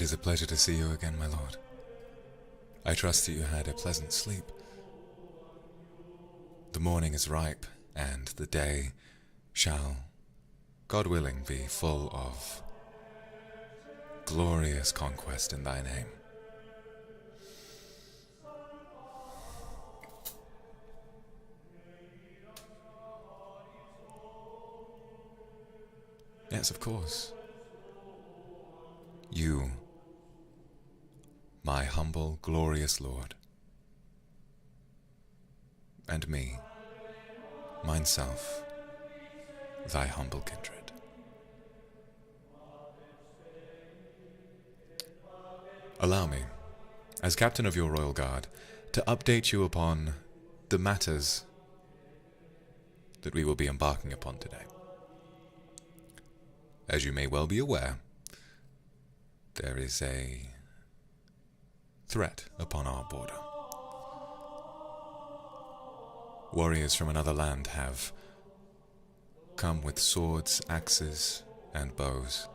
It is a pleasure to see you again, my lord. I trust that you had a pleasant sleep. The morning is ripe, and the day shall, God willing, be full of glorious conquest in thy name. Yes, of course. You, my humble, glorious Lord, and me, mineself, thy humble kindred. Allow me, as captain of your royal guard, to update you upon the matters that we will be embarking upon today. As you may well be aware, there is a threat upon our border. Warriors from another land have come with swords, axes, and bows,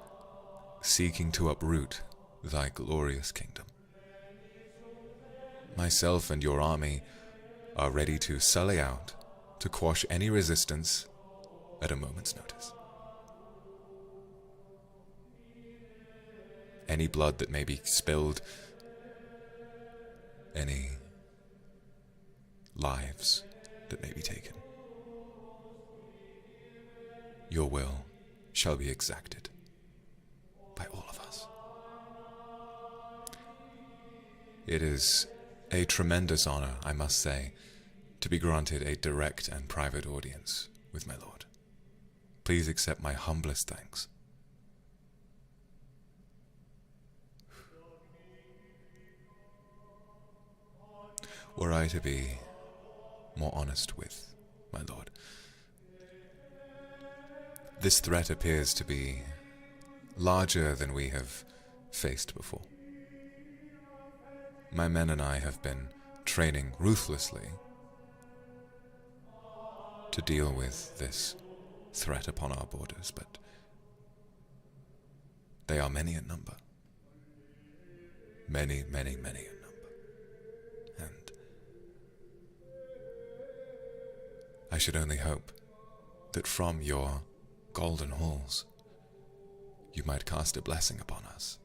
seeking to uproot thy glorious kingdom. Myself and your army are ready to sally out to quash any resistance at a moment's notice. Any blood that may be spilled, any lives that may be taken, your will shall be exacted by all of us. It is a tremendous honor, I must say, to be granted a direct and private audience with my lord. Please accept my humblest thanks. Were I to be more honest with my lord, this threat appears to be larger than we have faced before. My men and I have been training ruthlessly to deal with this threat upon our borders, but they are many in number. Many, many, many in number. And I should only hope that from your golden halls you might cast a blessing upon us.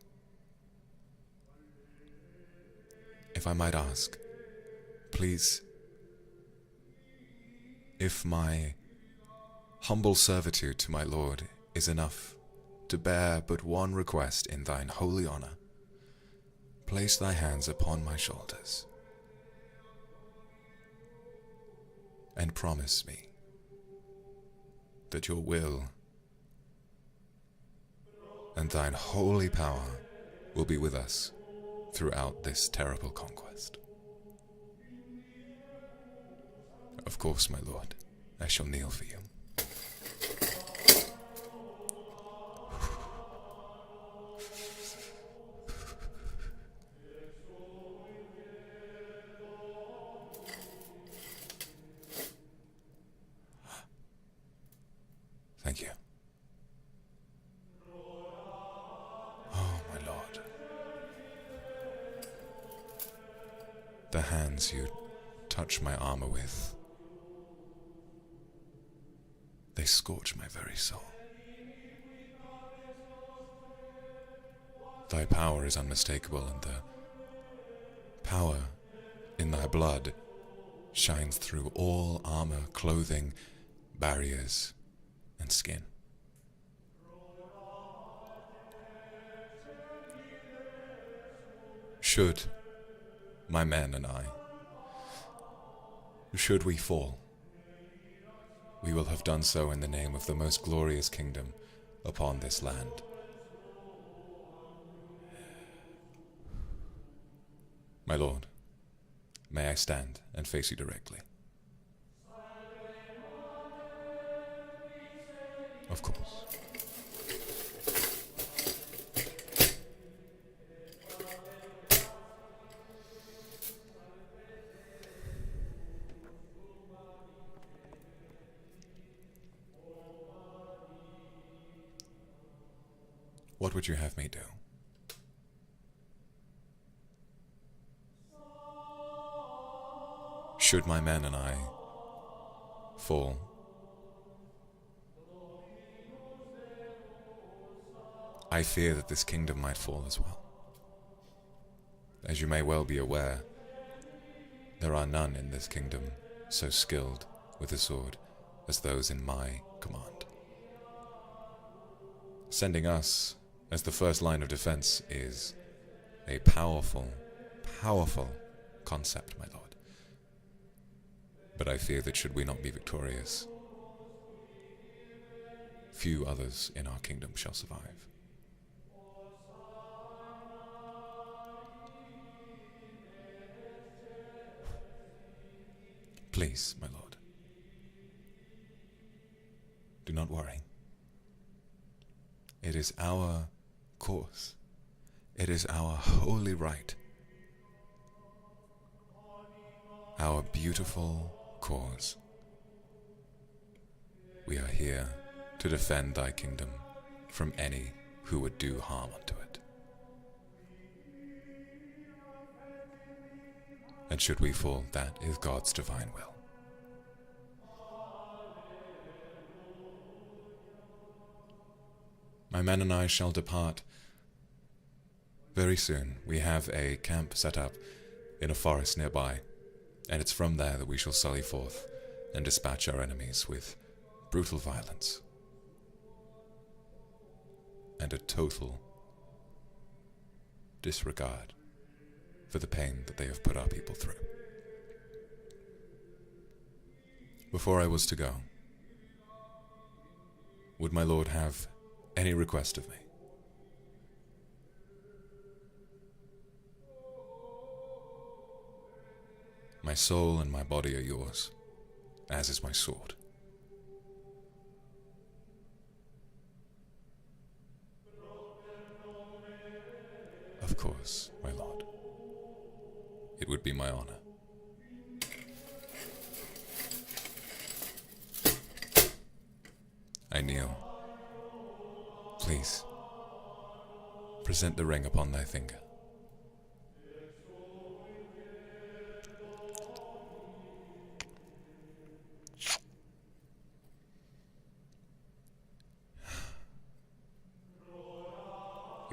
If I might ask, please, if my humble servitude to my lord is enough to bear but one request in thine holy honor, place thy hands upon my shoulders and promise me that your will and thine holy power will be with us throughout this terrible conquest. Of course, my lord, I shall kneel for you. Thank you. Oh, my lord. The hands you touch my armor with, they scorch my very soul. Thy power is unmistakable, and the power in thy blood shines through all armor, clothing, barriers, and skin. Should my men and I, should we fall, we will have done so in the name of the most glorious kingdom upon this land. My lord, may I stand and face you directly? Of course. What would you have me do? should my men and I fall, I fear that this kingdom might fall as well. As you may well be aware, there are none in this kingdom so skilled with the sword as those in my command. Sending us as the first line of defense is a powerful, powerful concept, my lord. But I fear that should we not be victorious, few others in our kingdom shall survive. Please, my lord, do not worry. It is our course. It is our holy right. Our beautiful cause. We are here to defend thy kingdom from any who would do harm unto it. And should we fall, that is God's divine will. My men and I shall depart very soon. We have a camp set up in a forest nearby, and it's from there that we shall sally forth and dispatch our enemies with brutal violence and a total disregard for the pain that they have put our people through. Before I was to go, would my lord have any request of me? My soul and my body are yours, as is my sword. Of course, my lord. It would be my honor. I kneel. Please, present the ring upon thy finger.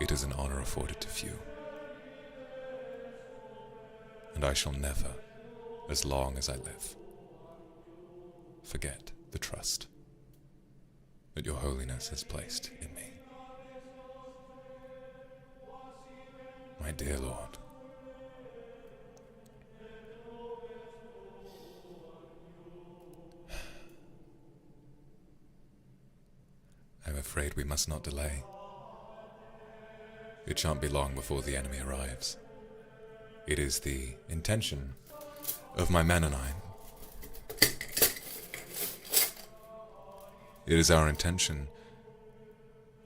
It is an honor afforded to few, and I shall never, as long as I live, forget the trust that your holiness has placed in me. My dear Lord, I'm afraid we must not delay. It shan't be long before the enemy arrives. It is the intention of my men and I. It is our intention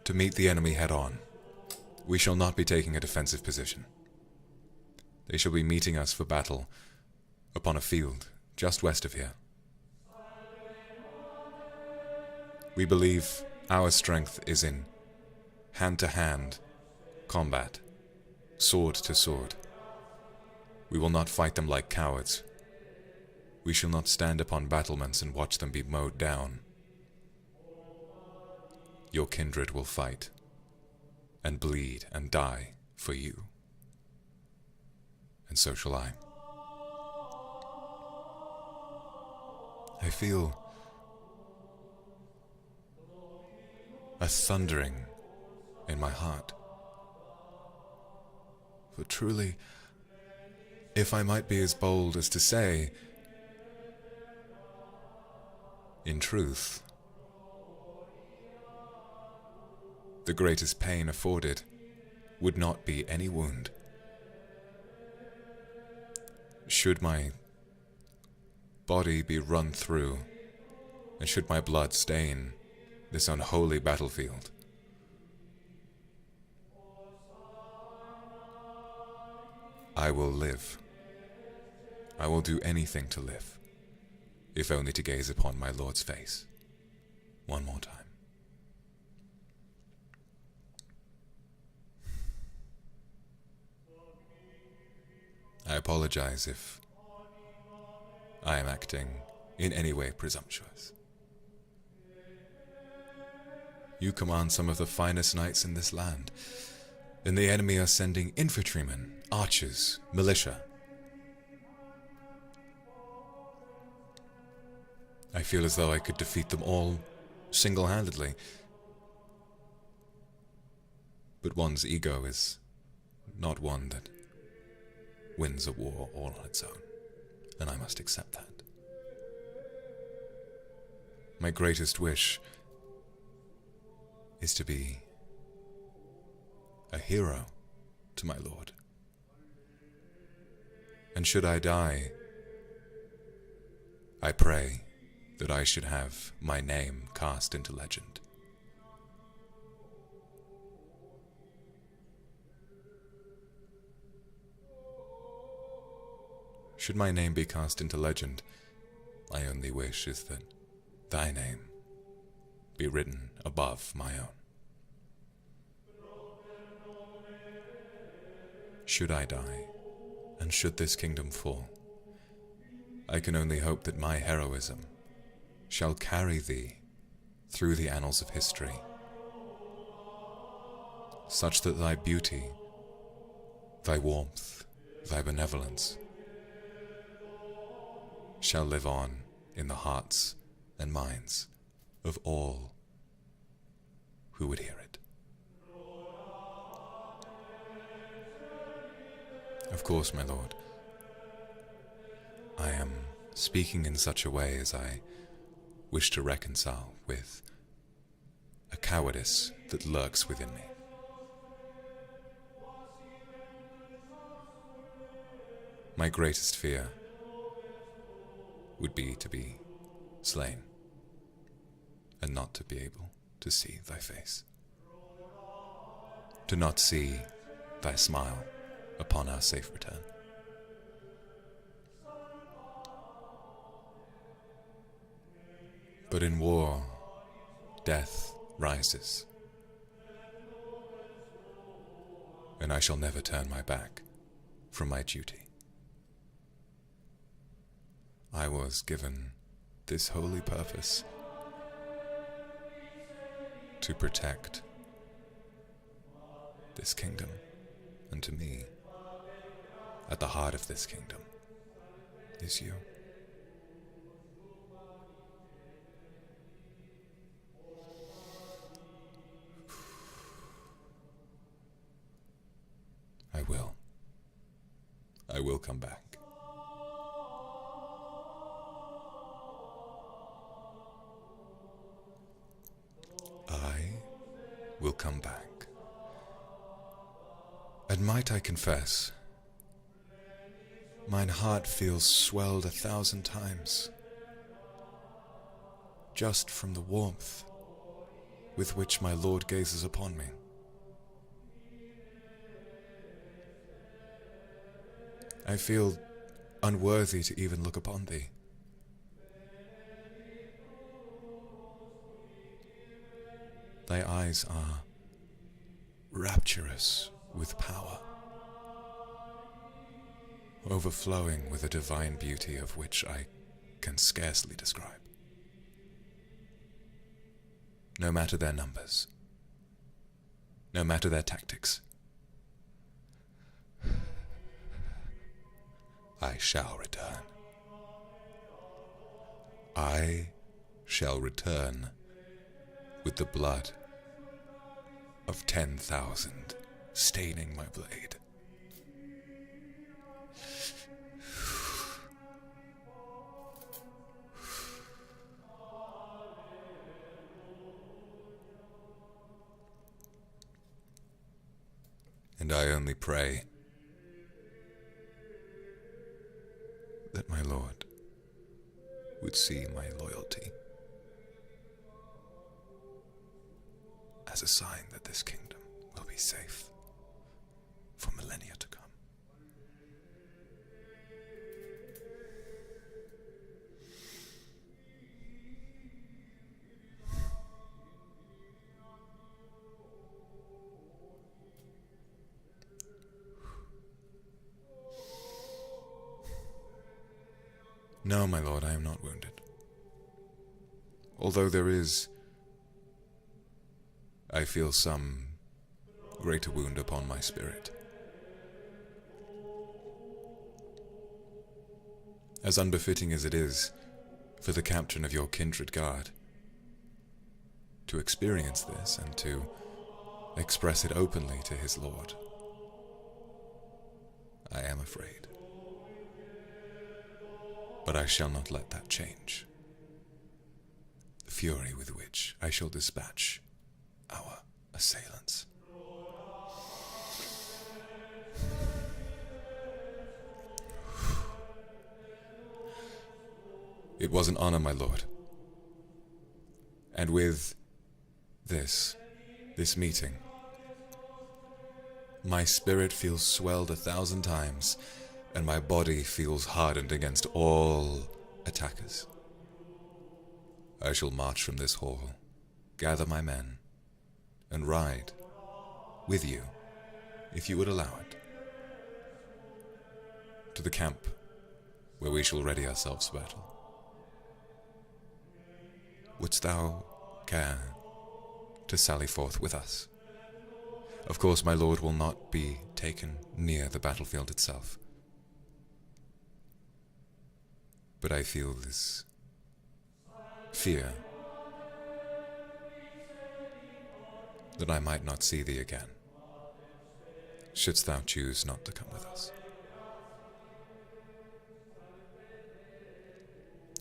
to meet the enemy head-on. We shall not be taking a defensive position. They shall be meeting us for battle upon a field just west of here. We believe our strength is in hand-to-hand combat, sword to sword. We will not fight them like cowards. We shall not stand upon battlements and watch them be mowed down. Your kindred will fight and bleed and die for you. And so shall I. I feel a thundering in my heart. For truly, if I might be as bold as to say, in truth, the greatest pain afforded would not be any wound. Should my body be run through, and should my blood stain this unholy battlefield, I will live. I will do anything to live, if only to gaze upon my Lord's face one more time. I apologize if I am acting in any way presumptuous. You command some of the finest knights in this land, and the enemy are sending infantrymen, archers, militia. I feel as though I could defeat them all single-handedly. But one's ego is not one that wins a war all on its own, and I must accept that. My greatest wish is to be a hero to my lord. And should I die, I pray that I should have my name cast into legend. Should my name be cast into legend, my only wish is that thy name be written above my own. Should I die, and should this kingdom fall, I can only hope that my heroism shall carry thee through the annals of history, such that thy beauty, thy warmth, thy benevolence shall live on in the hearts and minds of all who would hear it. Of course, my lord, I am speaking in such a way as I wish to reconcile with a cowardice that lurks within me. My greatest fear would be to be slain and not to be able to see thy face, to not see thy smile upon our safe return. But in war, death rises, and I shall never turn my back from my duty. I was given this holy purpose to protect this kingdom, and to me, at the heart of this kingdom, is you. I will come back. I will come back. And might I confess, mine heart feels swelled 1,000 times, just from the warmth with which my Lord gazes upon me. I feel unworthy to even look upon thee. Thy eyes are rapturous with power, overflowing with a divine beauty of which I can scarcely describe. No matter their numbers, no matter their tactics, I shall return. I shall return with the blood of 10,000 staining my blade. And I only pray that my Lord would see my loyalty as a sign that this kingdom will be safe for millennia to come. No, my lord, I am not wounded. Although there is, I feel some greater wound upon my spirit. As unbefitting as it is for the captain of your kindred guard to experience this and to express it openly to his lord, I am afraid. But I shall not let that change the fury with which I shall dispatch our assailants. It was an honor, my lord. And with this meeting, my spirit feels swelled 1,000 times, and my body feels hardened against all attackers. I shall march from this hall, gather my men, and ride with you, if you would allow it, to the camp where we shall ready ourselves for battle. Wouldst thou care to sally forth with us? Of course, my lord will not be taken near the battlefield itself, but I feel this fear that I might not see thee again, shouldst thou choose not to come with us.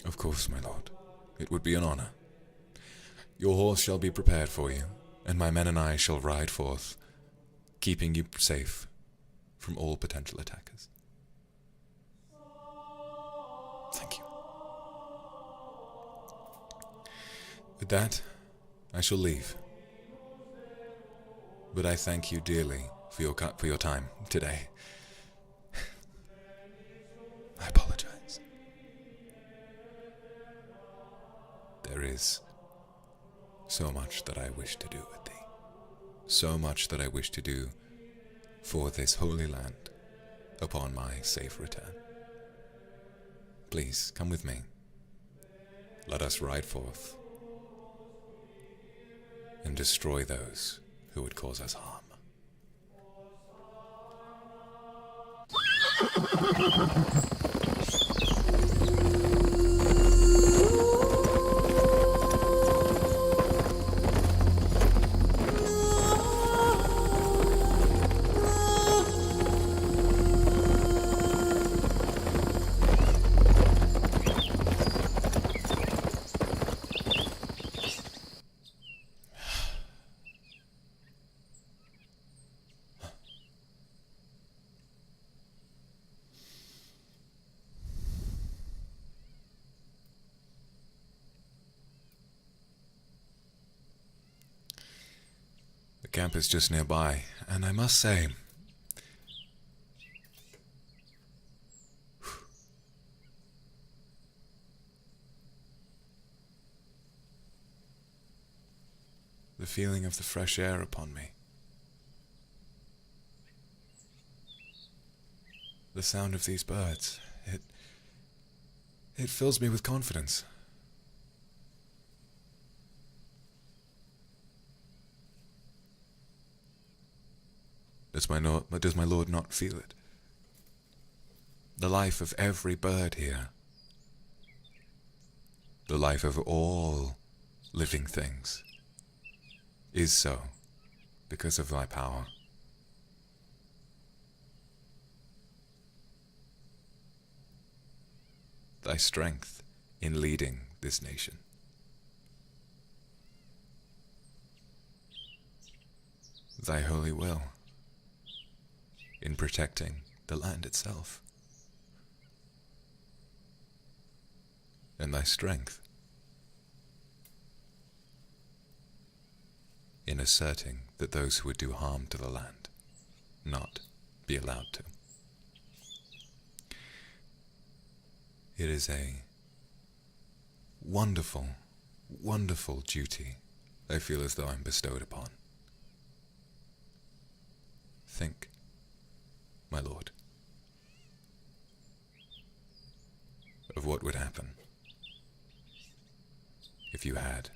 Of course, my lord, it would be an honor. Your horse shall be prepared for you, and my men and I shall ride forth, keeping you safe from all potential attackers. Thank you. With that, I shall leave. But I thank you dearly for your time today. I apologize. There is so much that I wish to do with thee. So much that I wish to do for this holy land upon my safe return. Please, come with me. Let us ride forth and destroy those who would cause us harm. The camp is just nearby, and I must say, the feeling of the fresh air upon me, the sound of these birds, it fills me with confidence. Does my lord not feel it? The life of every bird here, the life of all living things, is so because of thy power. Thy strength in leading this nation. Thy holy will in protecting the land itself. And thy strength in asserting that those who would do harm to the land not be allowed to. It is a wonderful, wonderful duty I feel as though I'm bestowed upon. Think, my lord, of what would happen if you had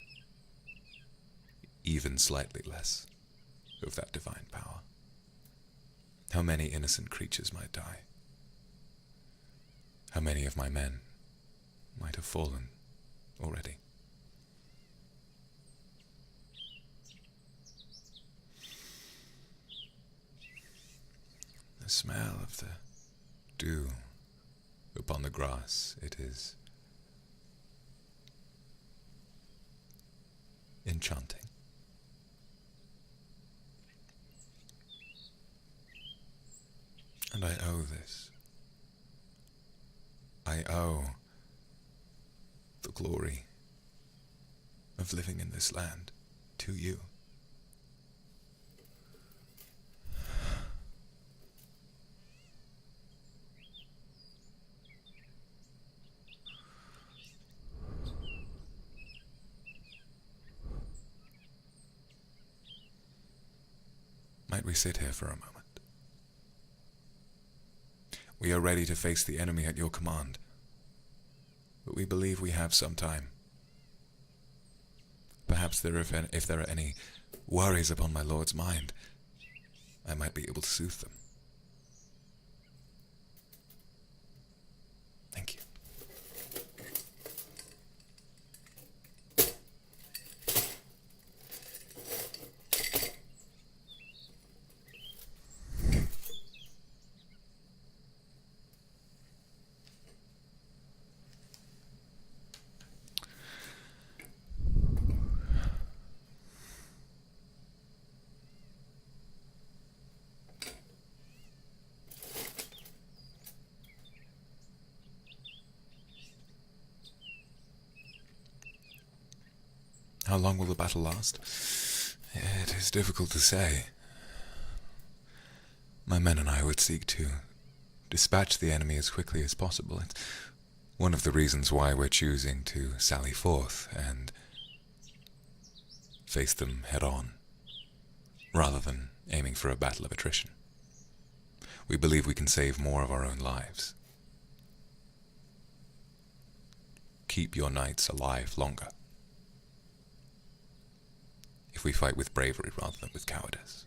even slightly less of that divine power? How many innocent creatures might die? How many of my men might have fallen already? The smell of the dew upon the grass, it is enchanting. And I owe this. I owe the glory of living in this land to you. Might we sit here for a moment? We are ready to face the enemy at your command, but we believe we have some time. Perhaps if there are any worries upon my lord's mind, I might be able to soothe them. Thank you. How long will the battle last? It is difficult to say. My men and I would seek to dispatch the enemy as quickly as possible. It's one of the reasons why we're choosing to sally forth and face them head on, rather than aiming for a battle of attrition. We believe we can save more of our own lives. Keep your knights alive longer if we fight with bravery rather than with cowardice.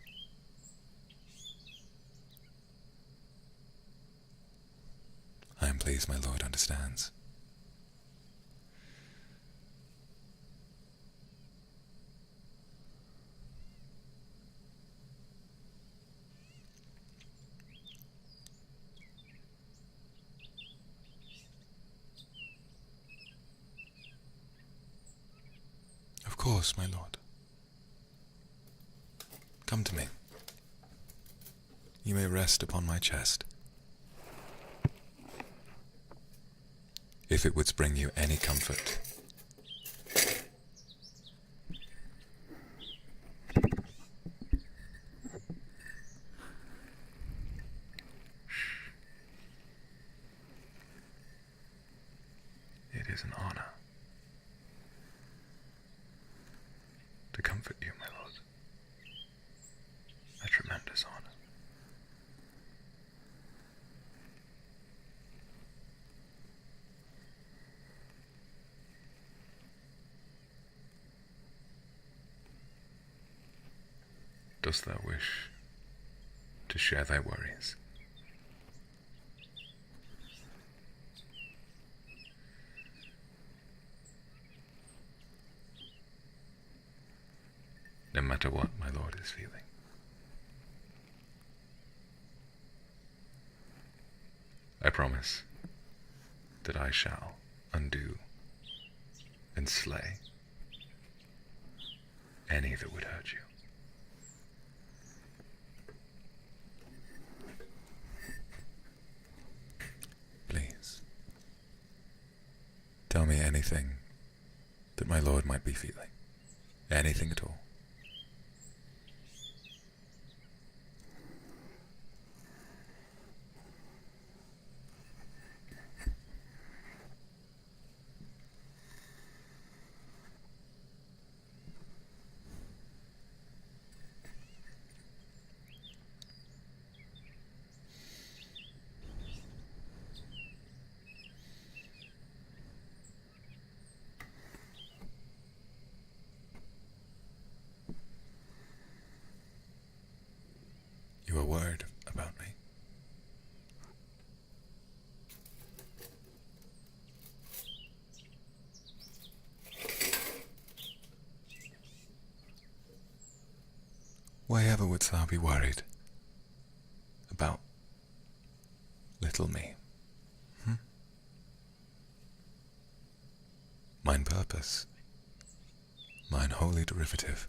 I am pleased my lord understands. Of course, my lord. Come to me. You may rest upon my chest. If it would bring you any comfort. It is an honor to comfort you, my lord. A tremendous honor. Dost thou wish to share thy worries? No matter what my lord is feeling. I promise that I shall undo and slay any that would hurt you. Please, tell me anything that my lord might be feeling. Anything at all. Why ever wouldst thou be worried about little me? Mine purpose, mine holy derivative,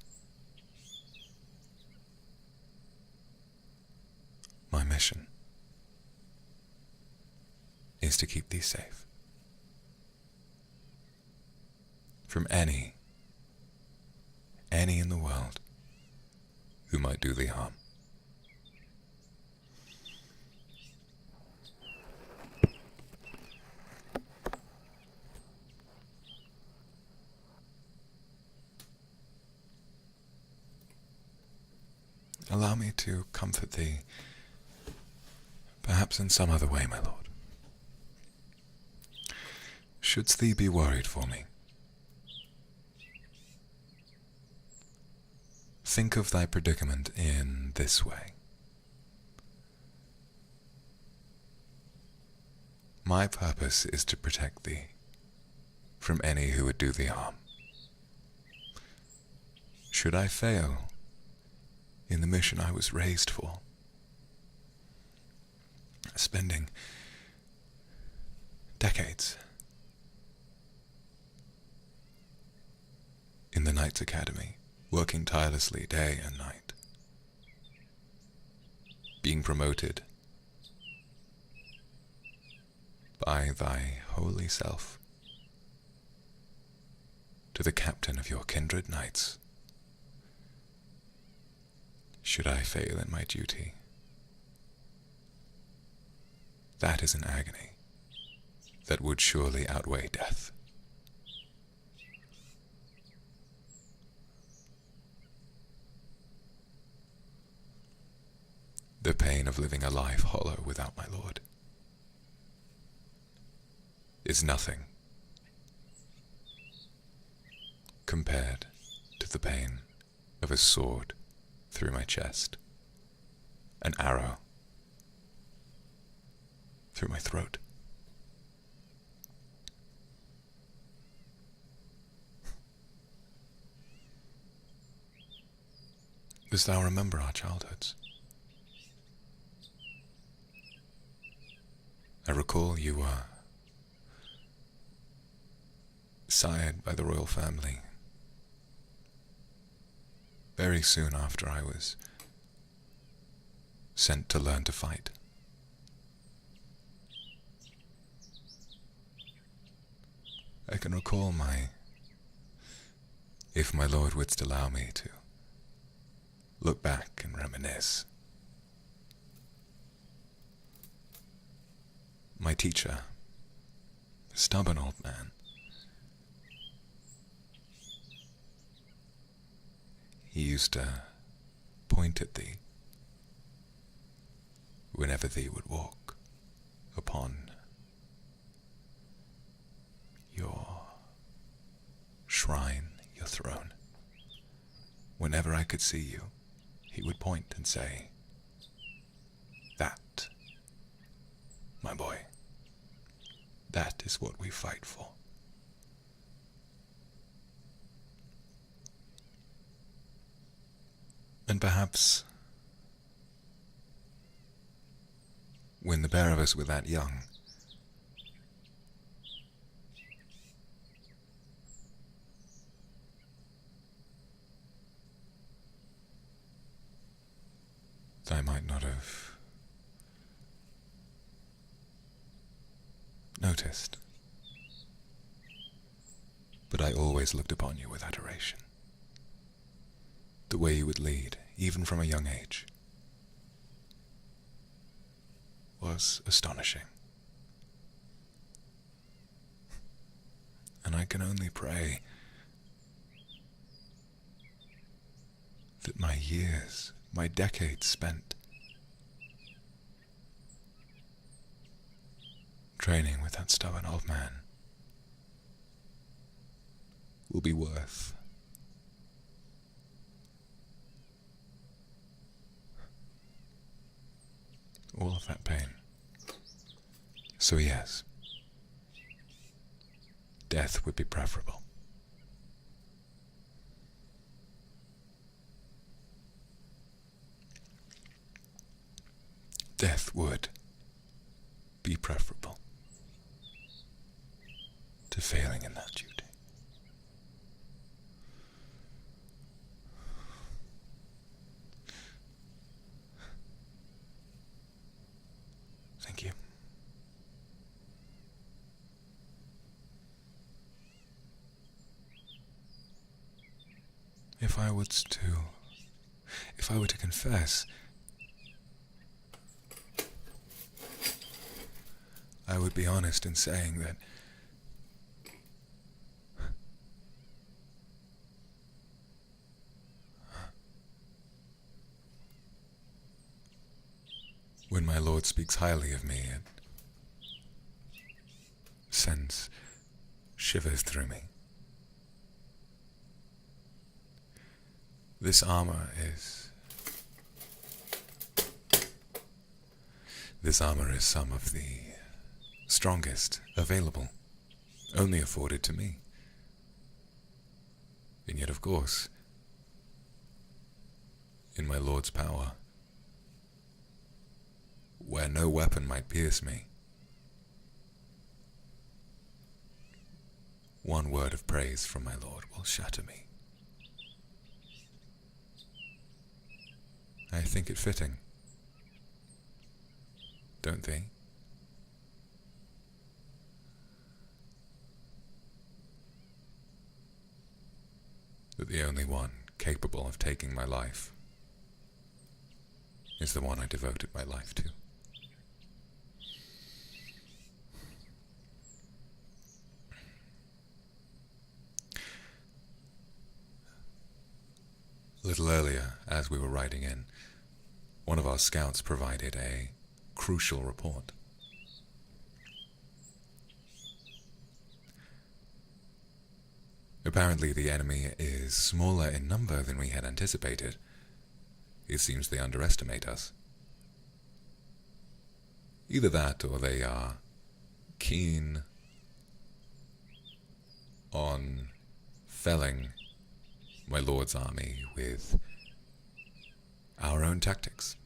my mission is to keep thee safe from any in the world who might do thee harm. Allow me to comfort thee, perhaps in some other way, my lord. Shouldst thee be worried for me, think of thy predicament in this way. My purpose is to protect thee from any who would do thee harm. Should I fail in the mission I was raised for, spending decades in the Knights Academy, working tirelessly day and night, being promoted by thy holy self to the captain of your kindred knights. Should I fail in my duty, that is an agony that would surely outweigh death. The pain of living a life hollow without my lord is nothing compared to the pain of a sword through my chest, an arrow through my throat. Dost thou remember our childhoods? I recall you were sired by the royal family very soon after I was sent to learn to fight. I can recall if my lord wouldst allow me to look back and reminisce. My teacher, a stubborn old man, he used to point at thee whenever thee would walk upon your shrine, your throne. Whenever I could see you, he would point and say, "That, my boy, that is what we fight for." And perhaps when the pair of us were that young, I might not have noticed, but I always looked upon you with adoration. The way you would lead, even from a young age, was astonishing. And I can only pray that my years, my decades spent training with that stubborn old man will be worth all of that pain. So yes, death would be preferable. death would be preferable to failing in that duty. Thank you. If I were to confess, I would be honest in saying that when my Lord speaks highly of me, it sends shivers through me. This armor is some of the strongest available, only afforded to me. And yet, of course, in my Lord's power, where no weapon might pierce me, one word of praise from my Lord will shatter me. I think it fitting, don't they? That the only one capable of taking my life is the one I devoted my life to. A little earlier, as we were riding in, one of our scouts provided a crucial report. Apparently the enemy is smaller in number than we had anticipated. It seems they underestimate us. Either that, or they are keen on felling my Lord's army with our own tactics.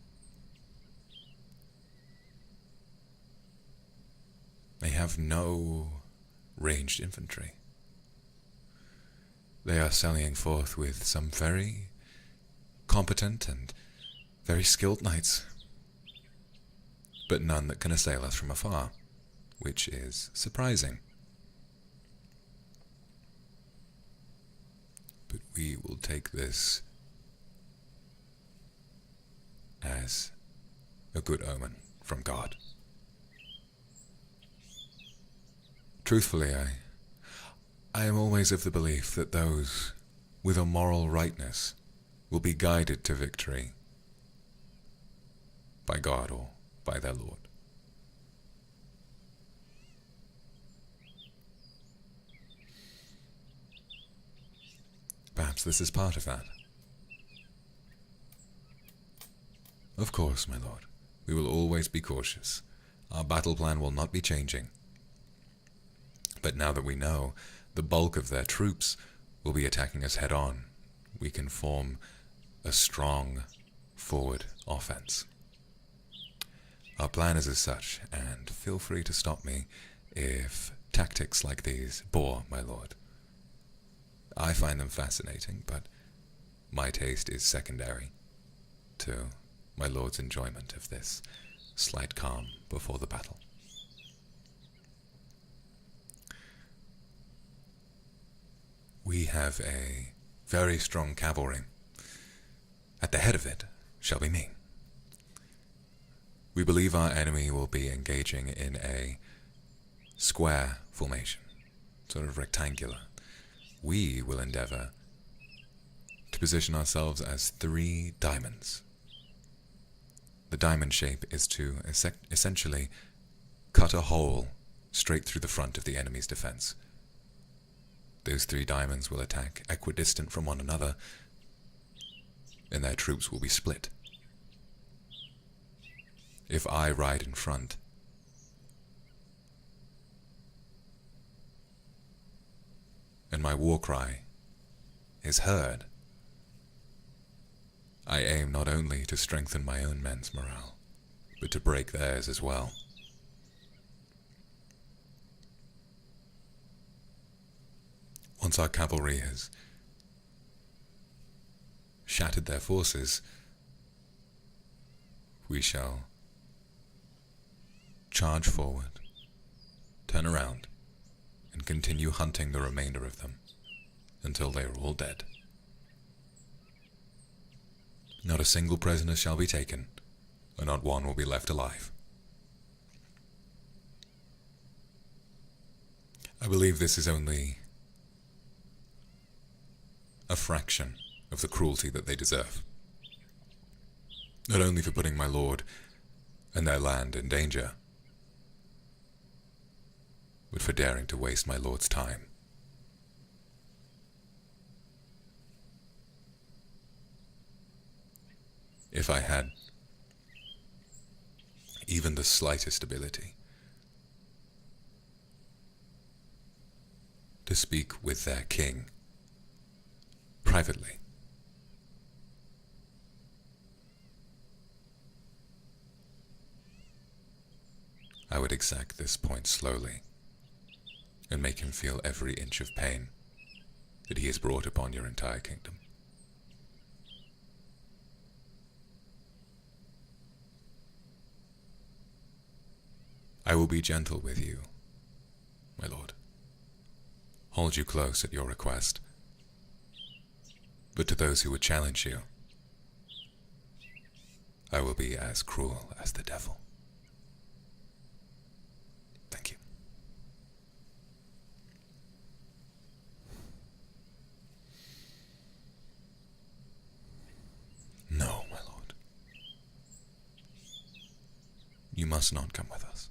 They have no ranged infantry. They are sallying forth with some very competent and very skilled knights, but none that can assail us from afar, which is surprising. But we will take this as a good omen from God. Truthfully, I am always of the belief that those with a moral rightness will be guided to victory by God or by their Lord. Perhaps this is part of that. Of course, my Lord, we will always be cautious. Our battle plan will not be changing. But now that we know the bulk of their troops will be attacking us head-on, we can form a strong forward offense. Our plan is as such, and feel free to stop me if tactics like these bore my Lord. I find them fascinating, but my taste is secondary to my Lord's enjoyment of this slight calm before the battle. We have a very strong cavalry. At the head of it shall be me. We believe our enemy will be engaging in a square formation, sort of rectangular. We will endeavor to position ourselves as 3 diamonds. The diamond shape is to essentially cut a hole straight through the front of the enemy's defense. Those 3 diamonds will attack equidistant from one another, and their troops will be split. If I ride in front, and my war cry is heard, I aim not only to strengthen my own men's morale, but to break theirs as well. Once our cavalry has shattered their forces, we shall charge forward, turn around, and continue hunting the remainder of them until they are all dead. Not a single prisoner shall be taken, and not one will be left alive. I believe this is only a fraction of the cruelty that they deserve. Not only for putting my lord and their land in danger, but for daring to waste my lord's time. If I had even the slightest ability to speak with their king privately, I would exact this point slowly and make him feel every inch of pain that he has brought upon your entire kingdom. I will be gentle with you, my lord, hold you close at your request, but to those who would challenge you, I will be as cruel as the devil. Thank you. No, my lord. You must not come with us.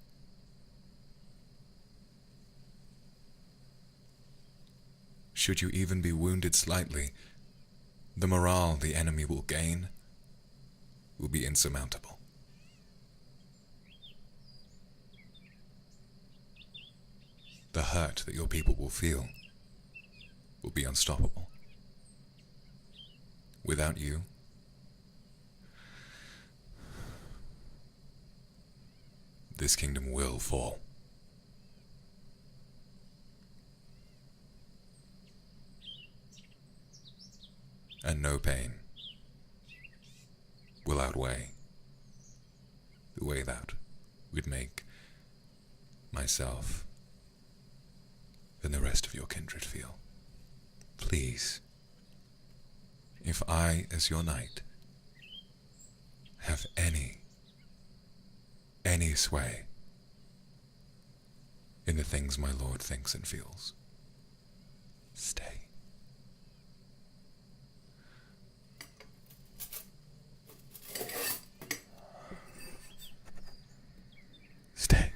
Should you even be wounded slightly, the morale the enemy will gain will be insurmountable. The hurt that your people will feel will be unstoppable. Without you, this kingdom will fall. And no pain will outweigh the way that would make myself and the rest of your kindred feel. Please, if I, as your knight, have any sway in the things my lord thinks and feels, stay. Stay.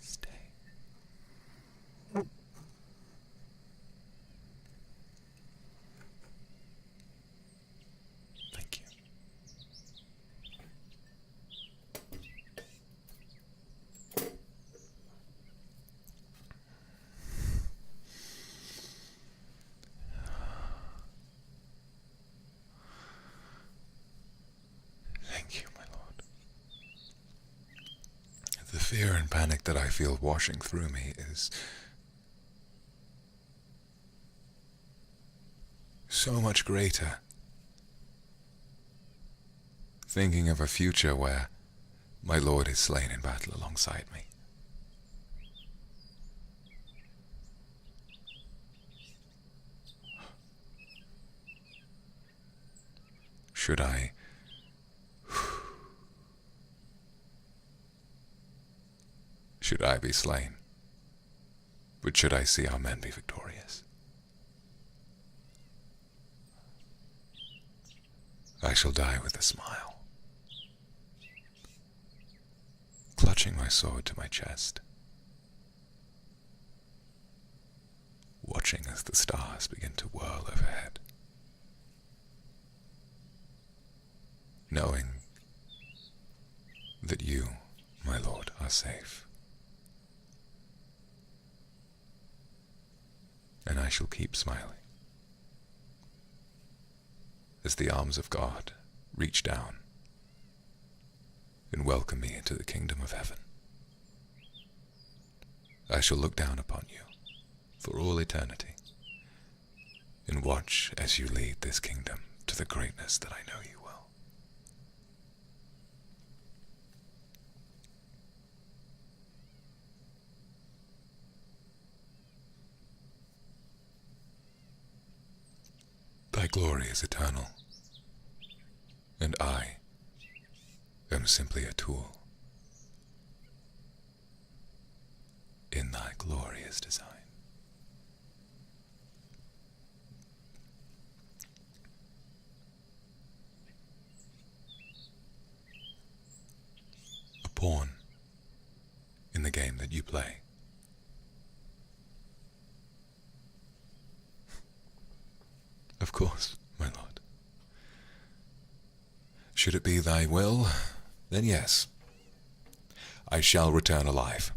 Stay. Thank you. Thank you, my lord. The fear and panic that I feel washing through me is so much greater. Thinking of a future where my lord is slain in battle alongside me. Should I be slain? But should I see our men be victorious? I shall die with a smile, clutching my sword to my chest, watching as the stars begin to whirl overhead, knowing that you, my lord, are safe. and I shall keep smiling as the arms of God reach down and welcome me into the kingdom of heaven. I shall look down upon you for all eternity and watch as you lead this kingdom to the greatness that I know you will. Thy glory is eternal, and I am simply a tool in thy glorious design. A pawn in the game that you play. Of course, my lord. Should it be thy will, then yes, I shall return alive.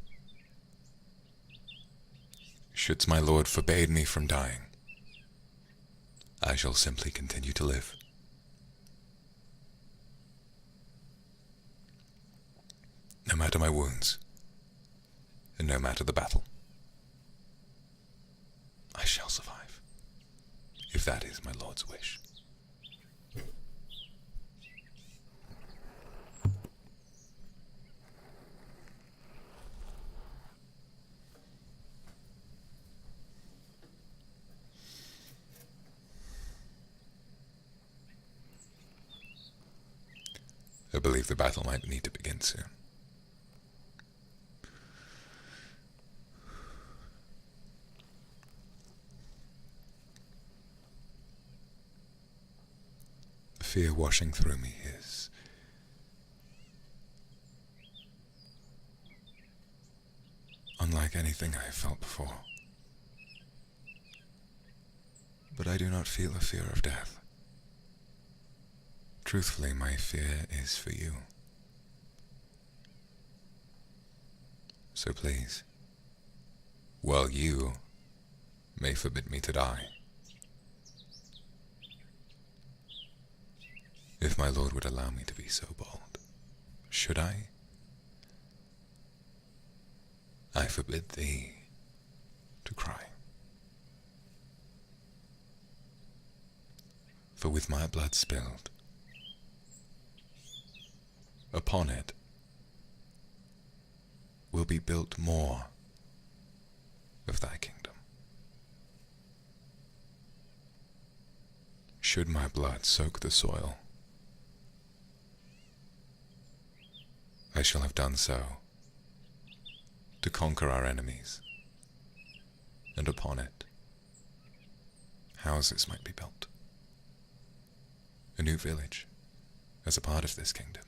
Shouldst my lord forbade me from dying, I shall simply continue to live. No matter my wounds, and no matter the battle, I shall survive, if that is my lord's wish. I believe the battle might need to begin soon. The fear washing through me is unlike anything I have felt before. But I do not feel a fear of death. Truthfully, my fear is for you. So please, while you may forbid me to die, if my lord would allow me to be so bold, should I forbid thee to cry. For with my blood spilled, upon it will be built more of thy kingdom. Should my blood soak the soil, I shall have done so to conquer our enemies, and upon it houses might be built, a new village as a part of this kingdom,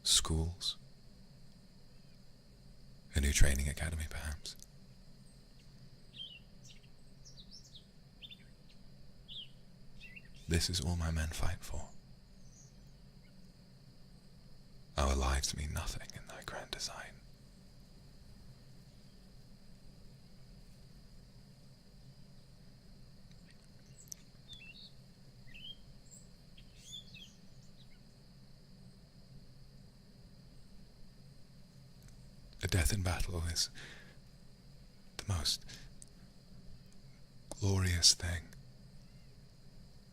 schools, a new training academy perhaps. This is all my men fight for. Our lives mean nothing in thy grand design. A death in battle is the most glorious thing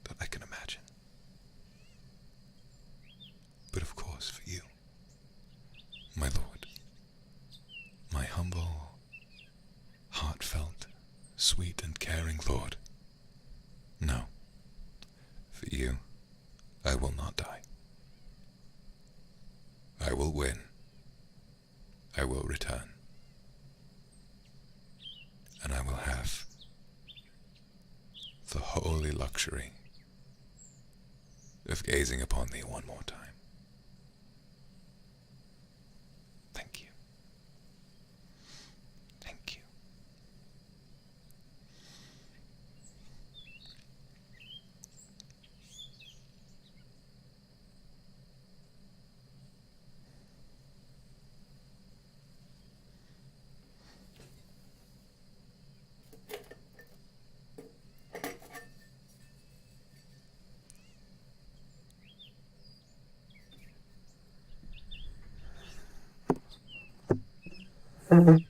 that I can imagine. But of course for you, my lord, my humble, heartfelt, sweet and caring lord, no, for you I will not die. I will win. I will return, and I will have the holy luxury of gazing upon thee one more time. Thank you. Thank you. Oh, my Lord.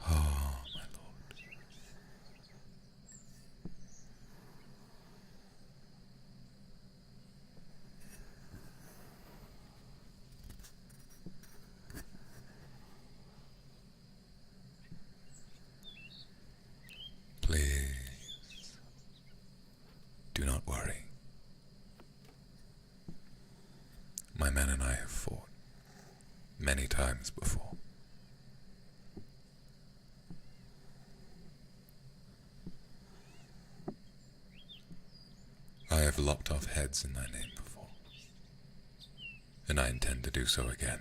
Oh, my Lord. Please, do not worry. My men and I have fought many times before. I have lopped off heads in thy name before, and I intend to do so again.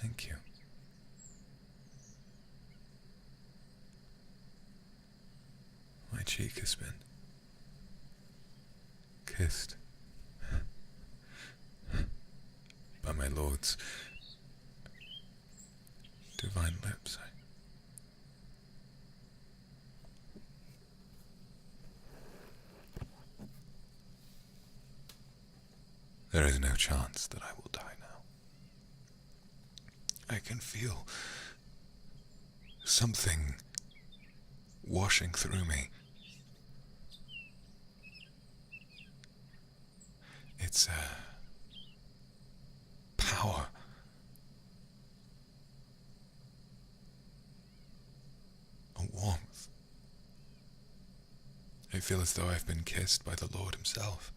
Thank you. My cheek has been kissed by my Lord's divine lips. There is no chance that I will die now. I can feel something washing through me. It's a power. A warmth. I feel as though I've been kissed by the Lord himself.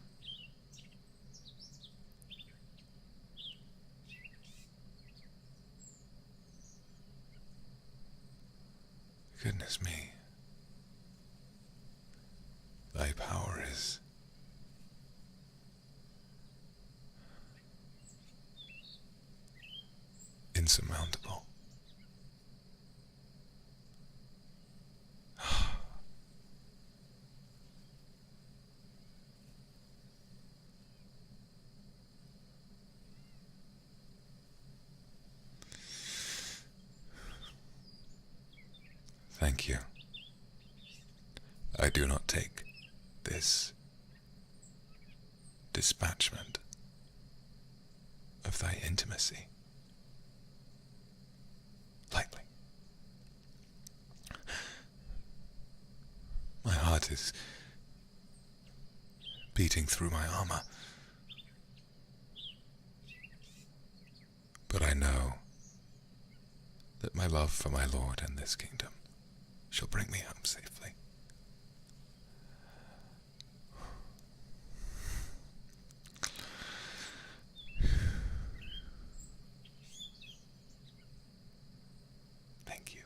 Goodness me. Thy power is insurmountable. Thank you. I do not take this dispatchment of thy intimacy lightly. My heart is beating through my armor, but I know that my love for my Lord and this kingdom shall bring me home safely. Thank you.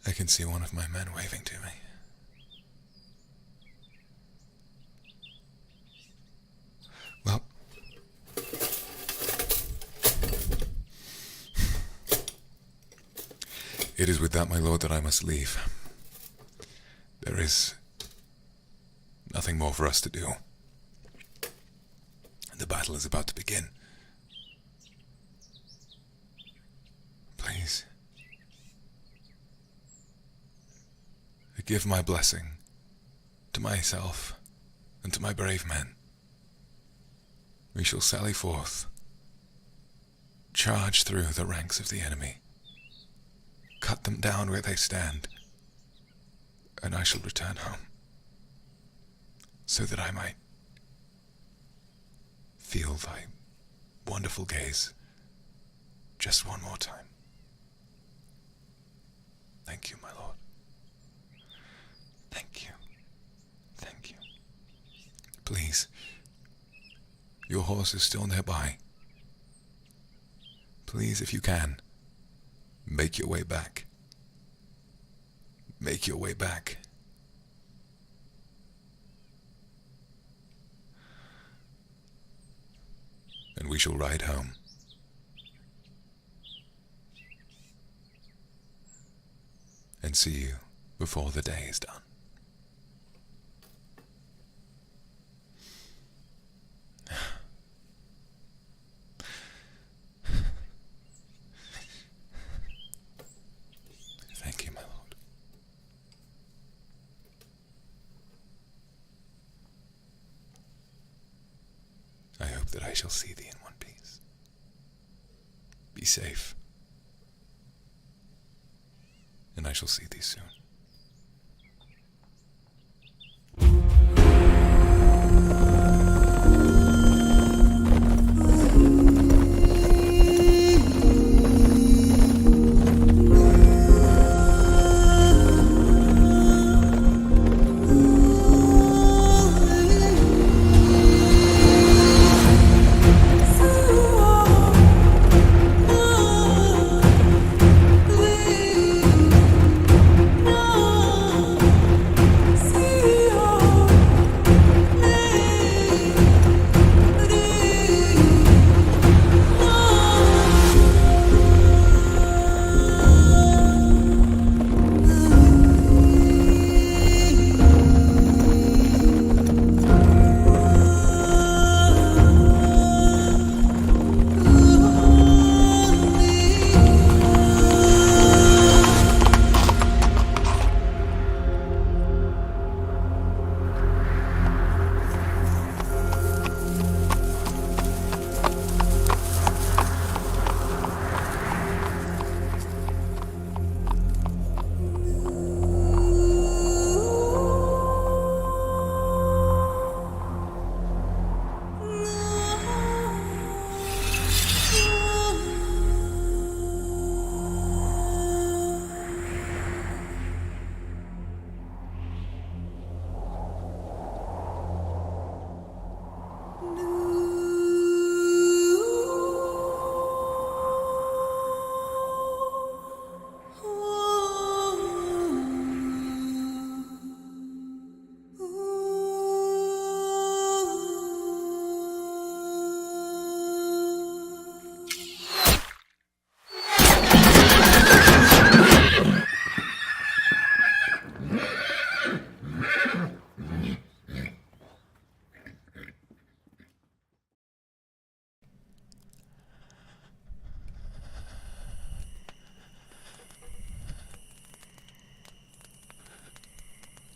I can see one of my men waving to me. Well, it is with that, my lord, that I must leave. There is nothing more for us to do. The battle is about to begin. Please, give my blessing to myself and to my brave men. We shall sally forth, charge through the ranks of the enemy, cut them down where they stand, and I shall return home, so that I might feel thy wonderful gaze just one more time. Thank you, my lord. Thank you. Thank you. Please, your horse is still nearby. Please, if you can, Make your way back. Make your way back. And we shall ride home. And see you before the day is done. Thank you, my lord. I hope that I shall see thee in one piece. Be safe. And I shall see thee soon.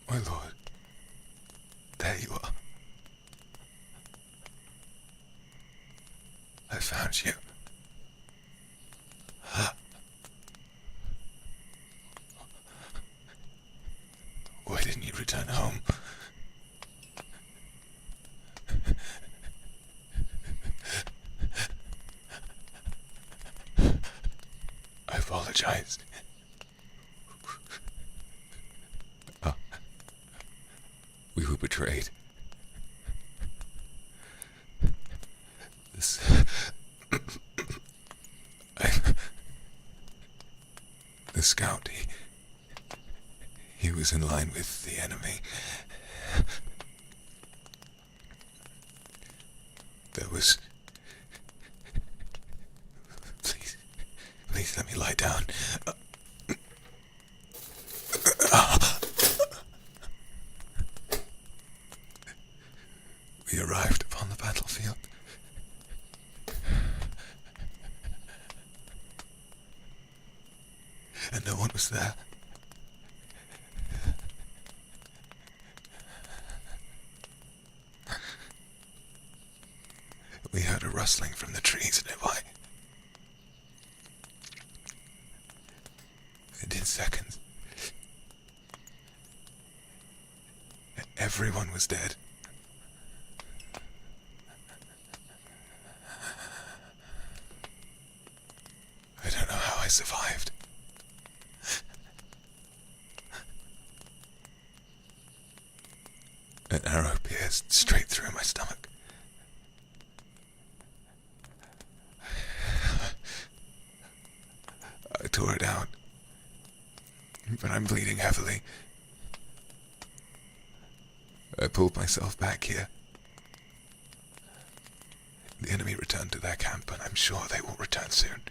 My lord, there you are. I found you. Why didn't you return home? I apologize. We were betrayed. The scout, he was in line with the enemy. There was... Please let me lie down. We arrived upon the battlefield. And no one was there. We heard a rustling from the trees nearby. And in seconds, everyone was dead. I don't know how I survived. An arrow pierced straight through my stomach. I tore it out. But I'm bleeding heavily. I pulled myself back here. The enemy returned to their camp, and I'm sure they will return soon.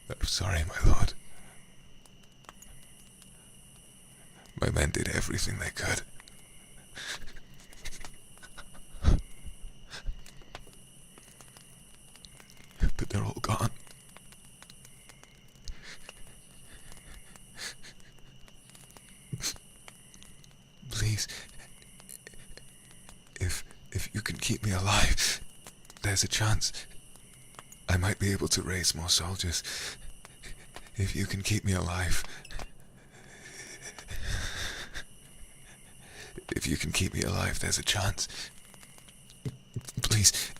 I'm sorry, my lord. My men did everything they could. But they're all gone. Please, if you can keep me alive, there's a chance I might be able to raise more soldiers. If you can keep me alive. If you can keep me alive, there's a chance. Please.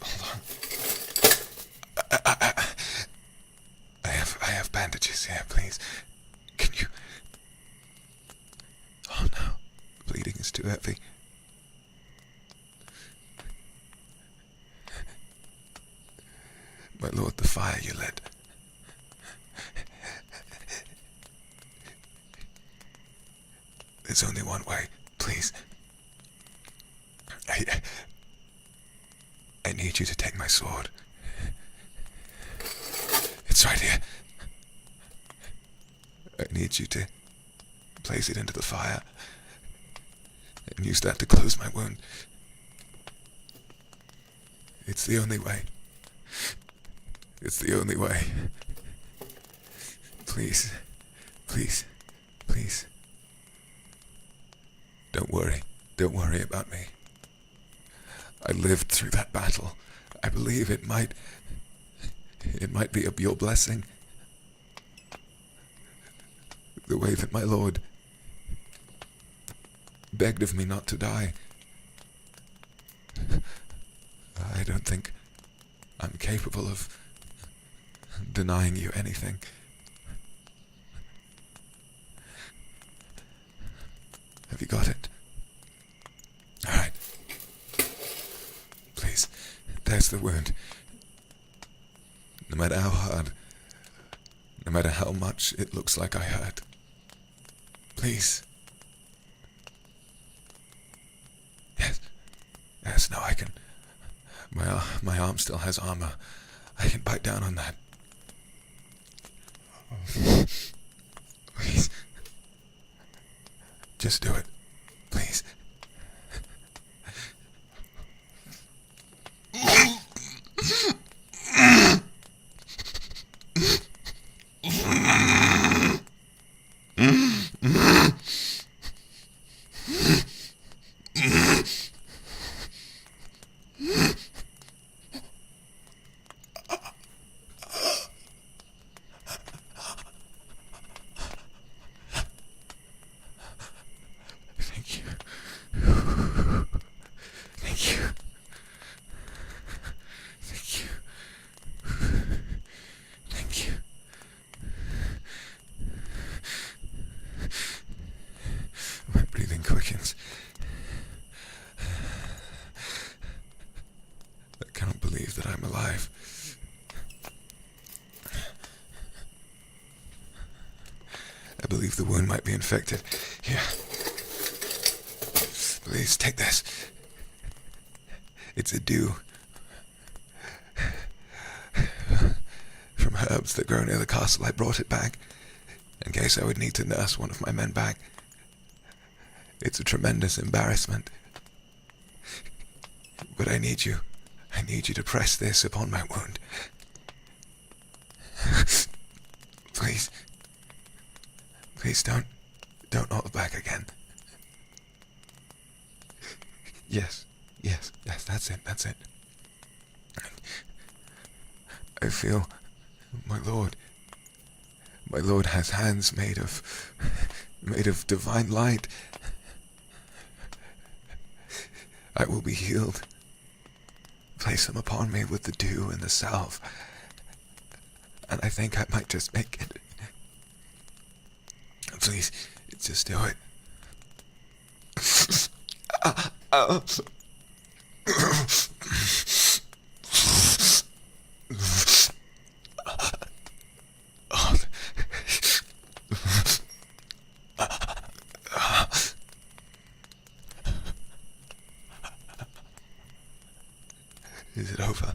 Hold on. I have bandages here, please. Can you? Oh no, bleeding is too heavy. My lord, the fire you lit. There's only one way, please. I need you to take my sword. It's right here. I need you to place it into the fire and use that to close my wound. It's the only way. It's the only way. Please, please, please. Don't worry about me. I lived through that battle. I believe it might be your blessing. The way that my lord begged of me not to die. I don't think I'm capable of denying you anything. Have you got it? All right. Please, there's the wound. No matter how hard, no matter how much it looks like I hurt. Please. Yes, no, I can. My arm still has armor. I can bite down on that. Please. Just do it. Please. Quickens. I cannot believe that I'm alive. I believe the wound might be infected. Here. Please, take this. It's a dew. From herbs that grow near the castle. I brought it back in case I would need to nurse one of my men back. It's a tremendous embarrassment. But I need you. I need you to press this upon my wound. Please. Please don't hold back again. Yes, that's it. I feel my lord has hands made of divine light. I will be healed. Place them upon me with the dew and the salve, and I think I might just make it. Please, just do it. Is it over?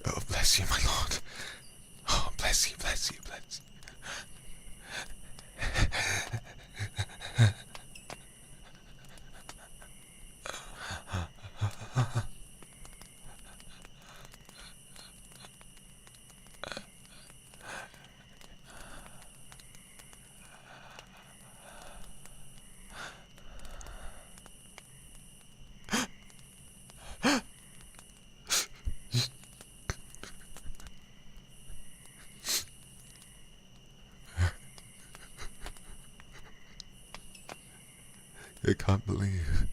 Oh, bless you, my lord. Oh, bless you, bless you, bless you. I can't believe.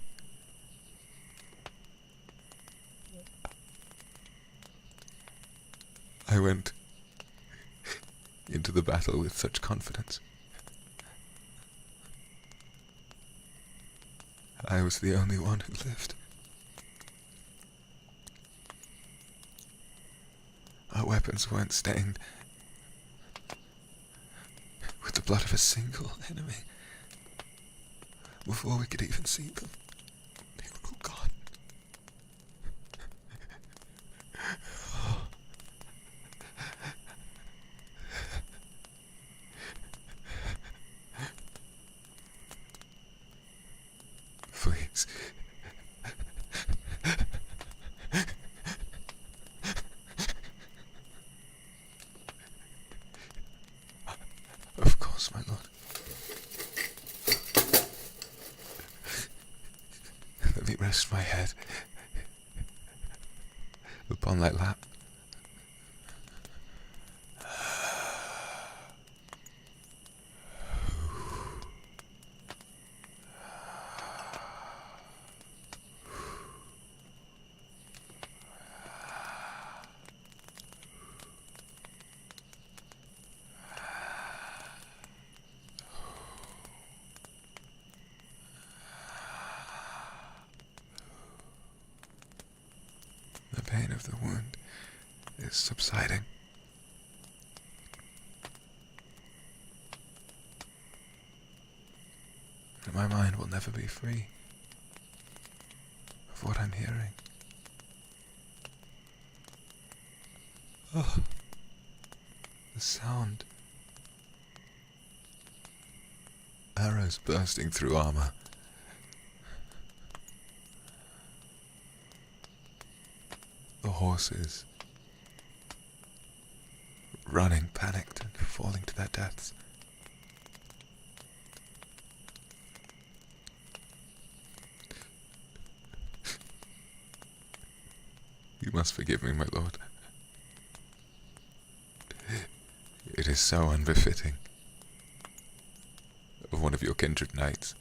I went into the battle with such confidence. I was the only one who lived. Our weapons weren't stained with the blood of a single enemy. Before we could even see them, they were all gone. Please. Of course, my lord. Let me rest my head upon thy lap. The pain of the wound is subsiding. And my mind will never be free of what I'm hearing. Oh, the sound. Arrows bursting through armor. The horses running, panicked and falling to their deaths. You must forgive me, my lord. It is so unbefitting of one of your kindred knights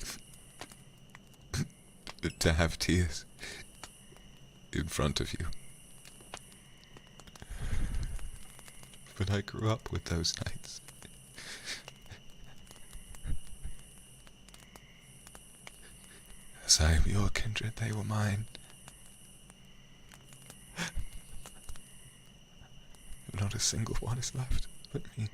to have tears in front of you. But I grew up with those knights. As I am your kindred, they were mine. Not a single one is left but me.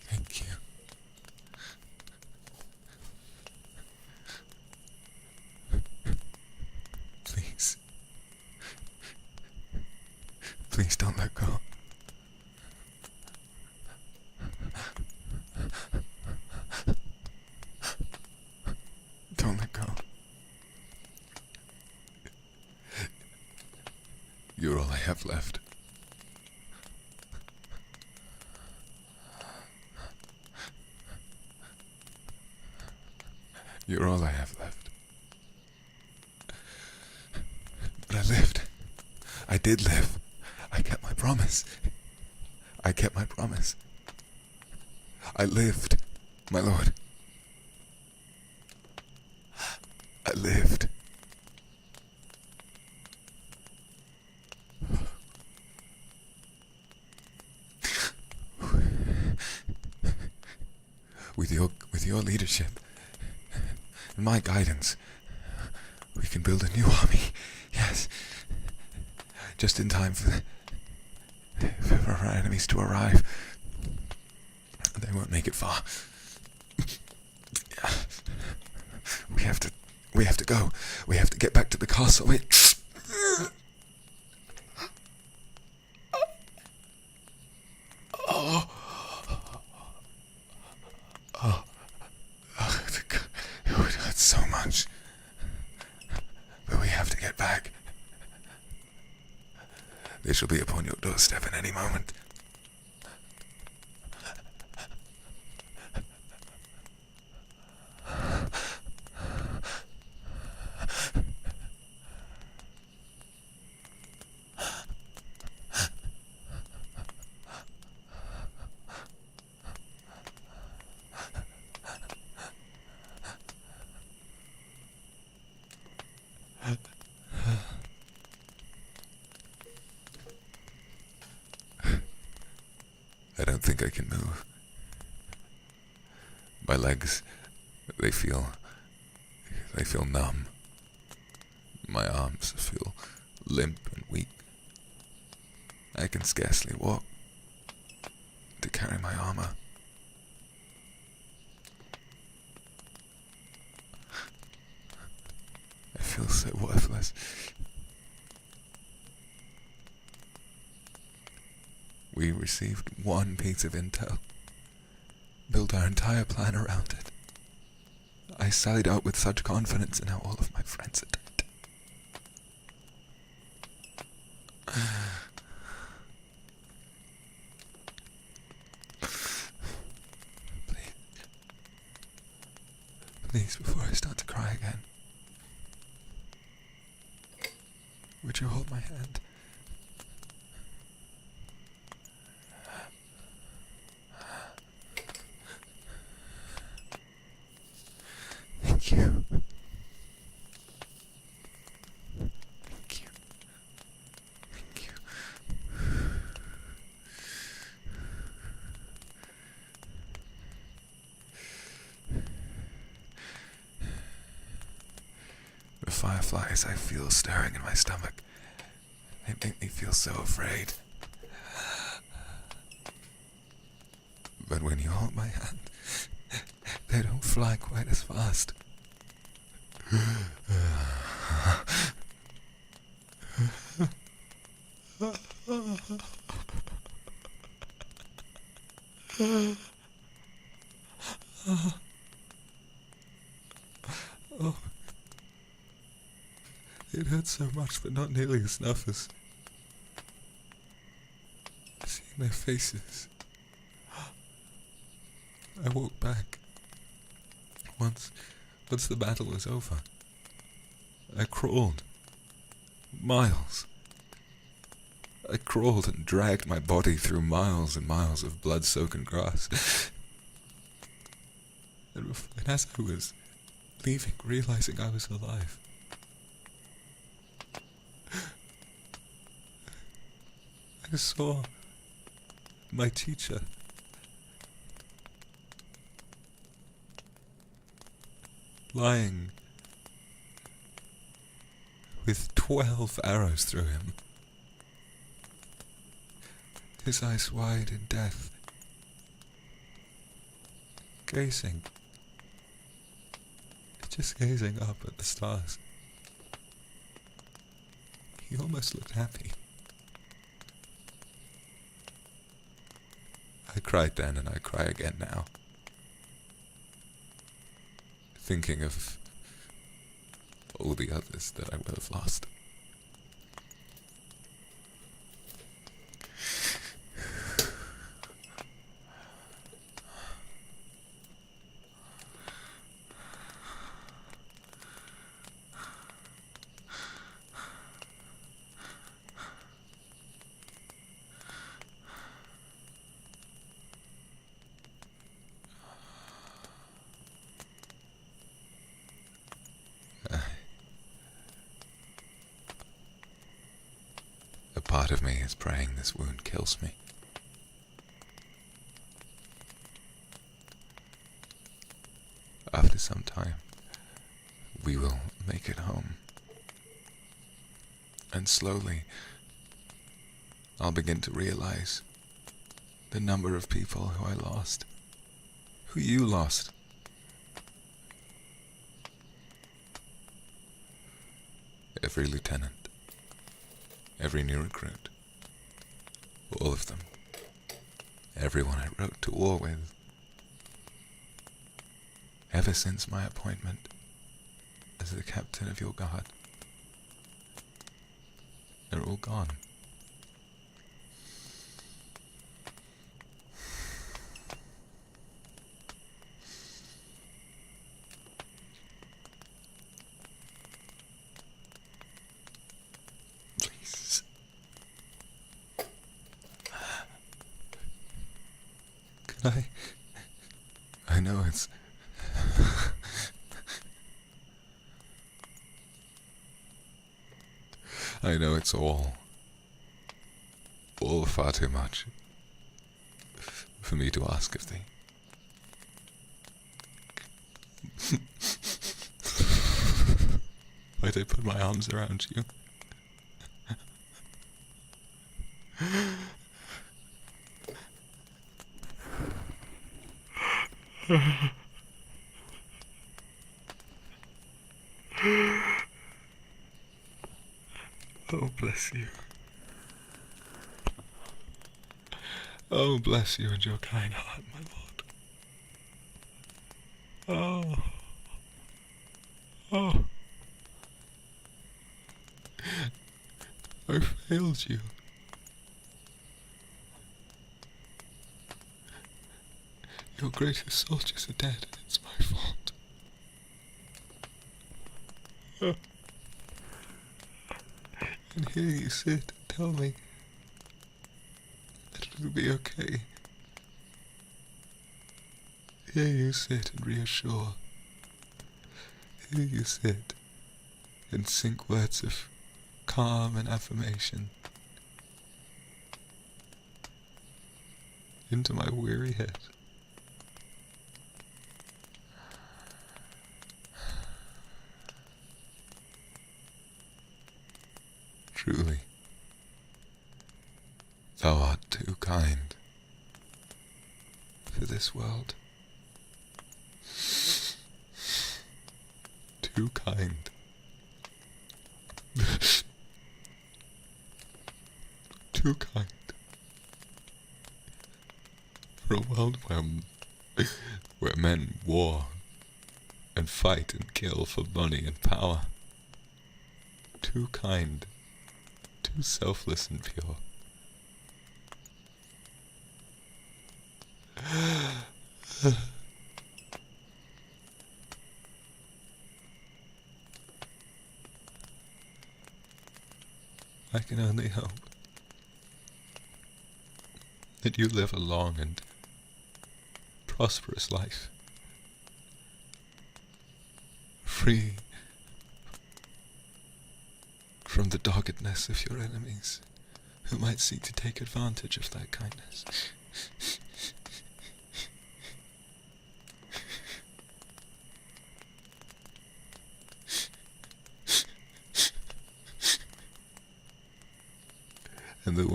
Thank you. Please. Please don't let go. Don't let go. You're all I have left. You're all I have left. But I lived. I did live. I kept my promise. I kept my promise. I lived, my lord. I lived. With your leadership and my guidance, we can build a new army. Yes, just in time for our enemies to arrive. They won't make it far. We have to go. We have to get back to the castle. It would hurt so much. But we have to get back. They shall be upon your doorstep at any moment. I don't think I can move. My legs, they feel numb. My arms feel limp and weak. I can scarcely walk to carry my armor. I feel so worthless. We received one piece of intel, built our entire plan around it. I sallied out with such confidence, and now all of my friends are dead. Please, before I start to cry again, would you hold my hand? Thank you. Thank you. Thank you. The fireflies I feel stirring in my stomach, they make me feel so afraid. But when you hold my hand, they don't fly quite as fast. Oh, it hurts so much, but not nearly as enough as seeing their faces. I walked back. Once the battle was over, I crawled. Miles. I crawled and dragged my body through miles and miles of blood-soaked grass. And as I was leaving, realizing I was alive, I saw my teacher lying with 12 arrows through him, his eyes wide in death, gazing, just gazing up at the stars. He almost looked happy. I cried then, and I cry again now, thinking of all the others that I will have lost. part of me is praying this wound kills me. After some time, we will make it home. And slowly, I'll begin to realize the number of people who I lost, who you lost. Every lieutenant, every new recruit, all of them, everyone I rode to war with, ever since my appointment as the captain of your guard, they're all gone. Please. Can I know it's... I know it's all far too much for me to ask of thee. Why'd I put my arms around you? Oh, bless you. Oh, bless you and your kind heart, my lord. Oh. I failed you. Your greatest soldiers are dead, and it's my fault. And here you sit and tell me that it'll be okay. Here you sit and reassure. Here you sit and sink words of calm and affirmation into my weary head. Truly, thou art too kind for this world. Too kind. Too kind for a world where men war and fight and kill for money and power. Too kind. Too selfless and pure. I can only hope that you live a long and prosperous life, free from the doggedness of your enemies, who might seek to take advantage of that kindness. And that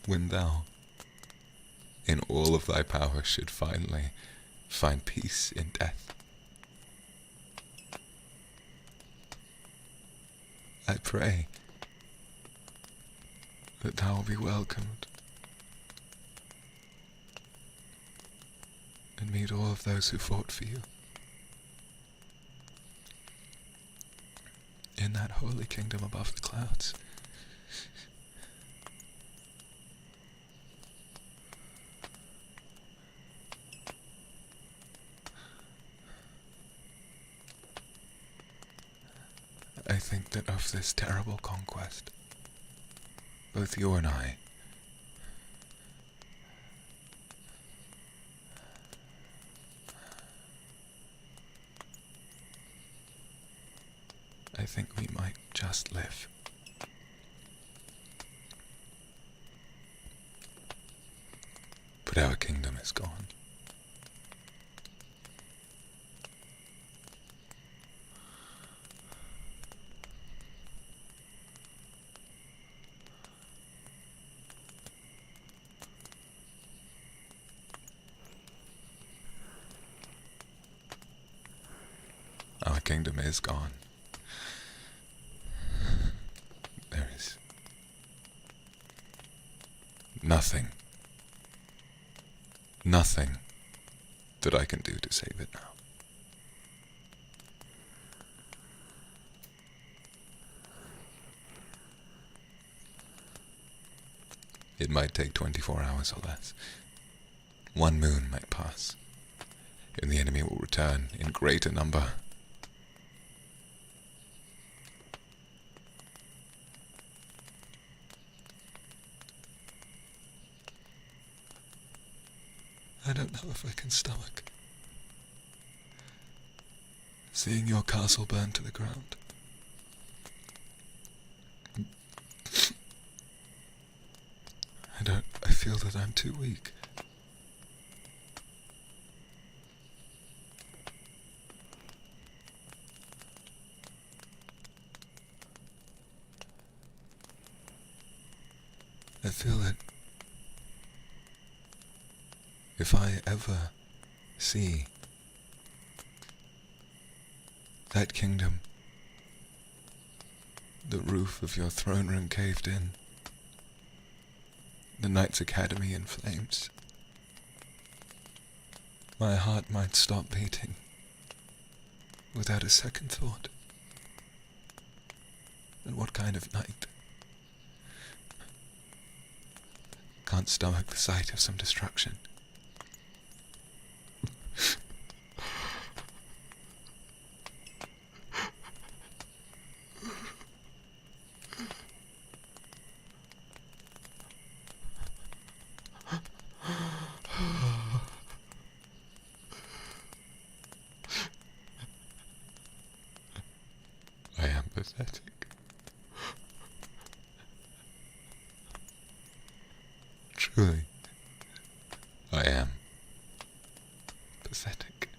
when thou, in all of thy power, should finally find peace in death, I pray that thou will be welcomed and meet all of those who fought for you in that holy kingdom above the clouds. I think that of this terrible conquest, both you and I think we might just live. But our kingdom is gone. Our kingdom is gone. There is nothing that I can do to save it now. It might take 24 hours or less. One moon might pass, and the enemy will return in greater number. I don't know if I can stomach seeing your castle burn to the ground. I feel that I'm too weak. I feel that if I ever see that kingdom, the roof of your throne room caved in, the Knights Academy in flames, my heart might stop beating without a second thought. And what kind of knight can't stomach the sight of some destruction? I am pathetic. Truly, I am pathetic.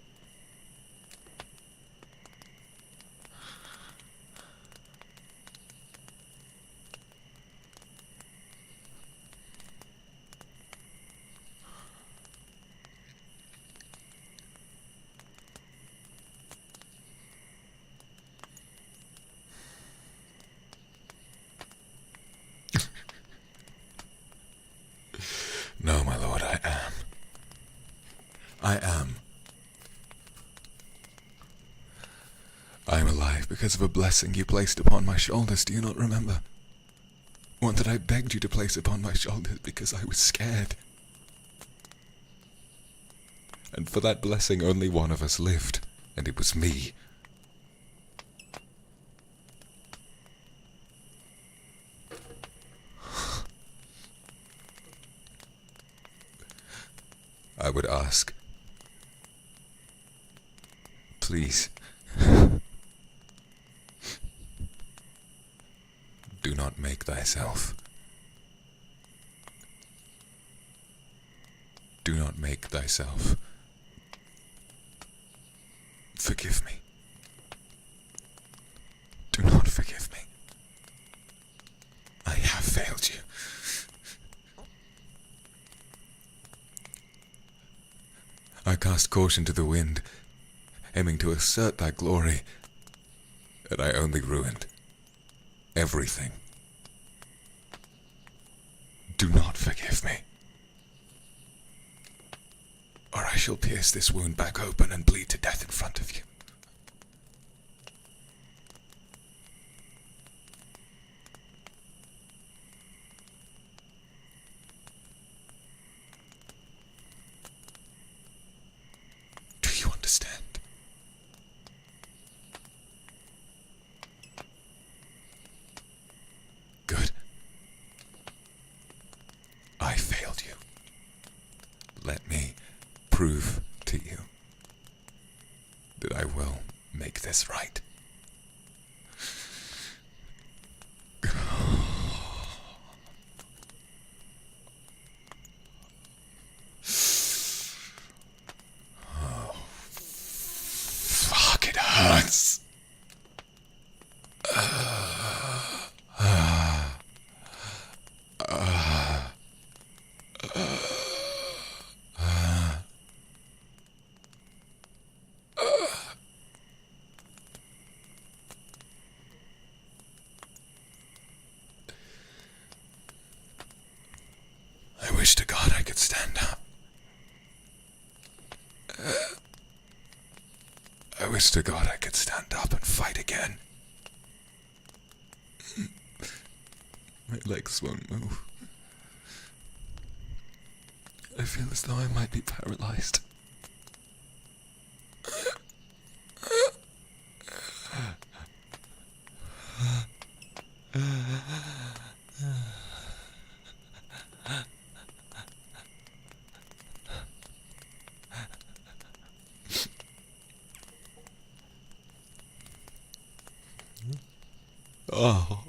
No, my lord, I am. I am. I am alive because of a blessing you placed upon my shoulders, do you not remember? One that I begged you to place upon my shoulders because I was scared. And for that blessing only one of us lived, and it was me. I would ask, please, do not make thyself. Do not make thyself. Forgive me. Do not forgive me. I have failed you. I cast caution to the wind, aiming to assert thy glory, and I only ruined everything. Do not forgive me, or I shall pierce this wound back open and bleed to death in front of you. Understand? Good. I failed you. Let me prove to you that I will make this right. Yes. I wish to God I could stand up. I wish to God I could stand up and fight again. My legs won't move. I feel as though I might be paralyzed. Oh.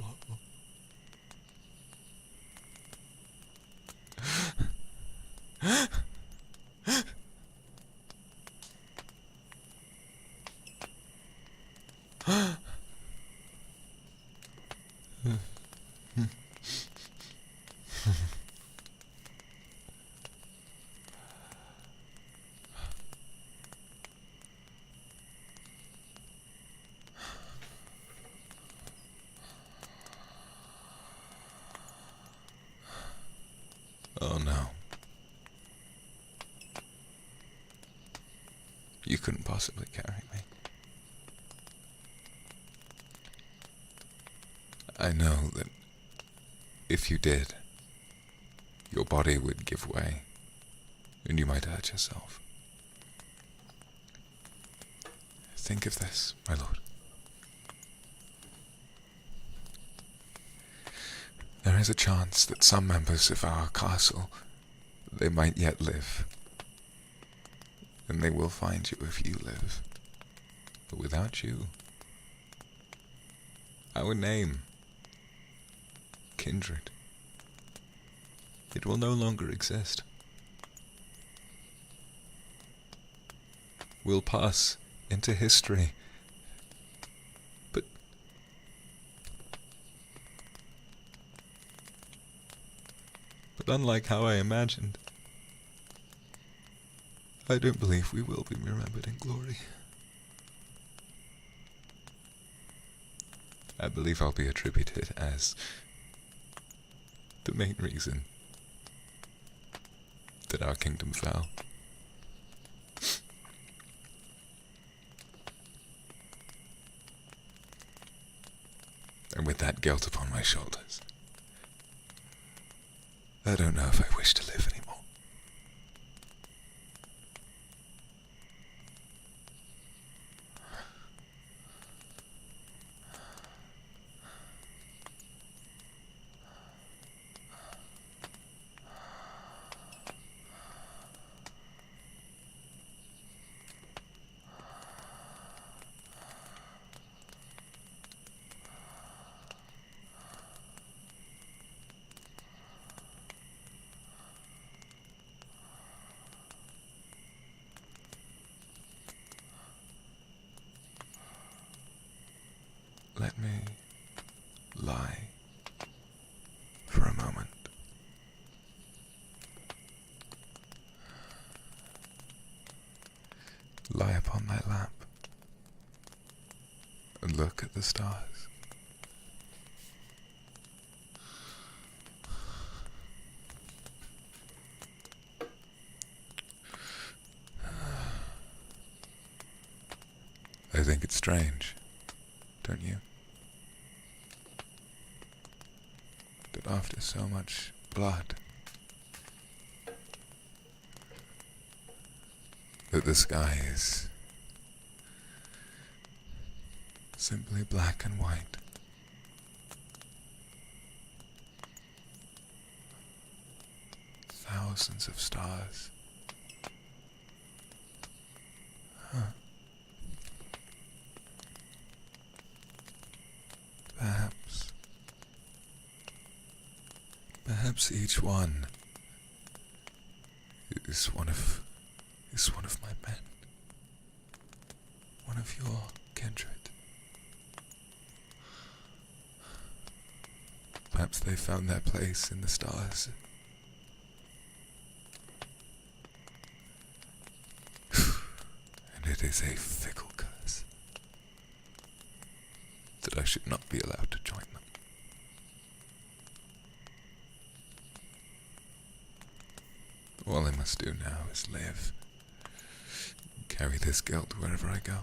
Oh no. You couldn't possibly carry me. I know that if you did, your body would give way, and you might hurt yourself. Think of this, my lord. There is a chance that some members of our castle, they might yet live. And they will find you if you live. But without you, our name, Kindred, it will no longer exist. We'll pass into history. But unlike how I imagined, I don't believe we will be remembered in glory. I believe I'll be attributed as the main reason that our kingdom fell. And with that guilt upon my shoulders, I don't know if I wish to live anymore. Let me lie for a moment. Lie upon thy lap and look at the stars. I think it's strange, don't you? That after so much blood, that the sky is simply black and white. Thousands of stars. Huh. Perhaps each one is one of my men, one of your kindred. Perhaps they found their place in the stars. And it is a fickle curse that I should not be allowed to join them. All I must do now is live, carry this guilt wherever I go.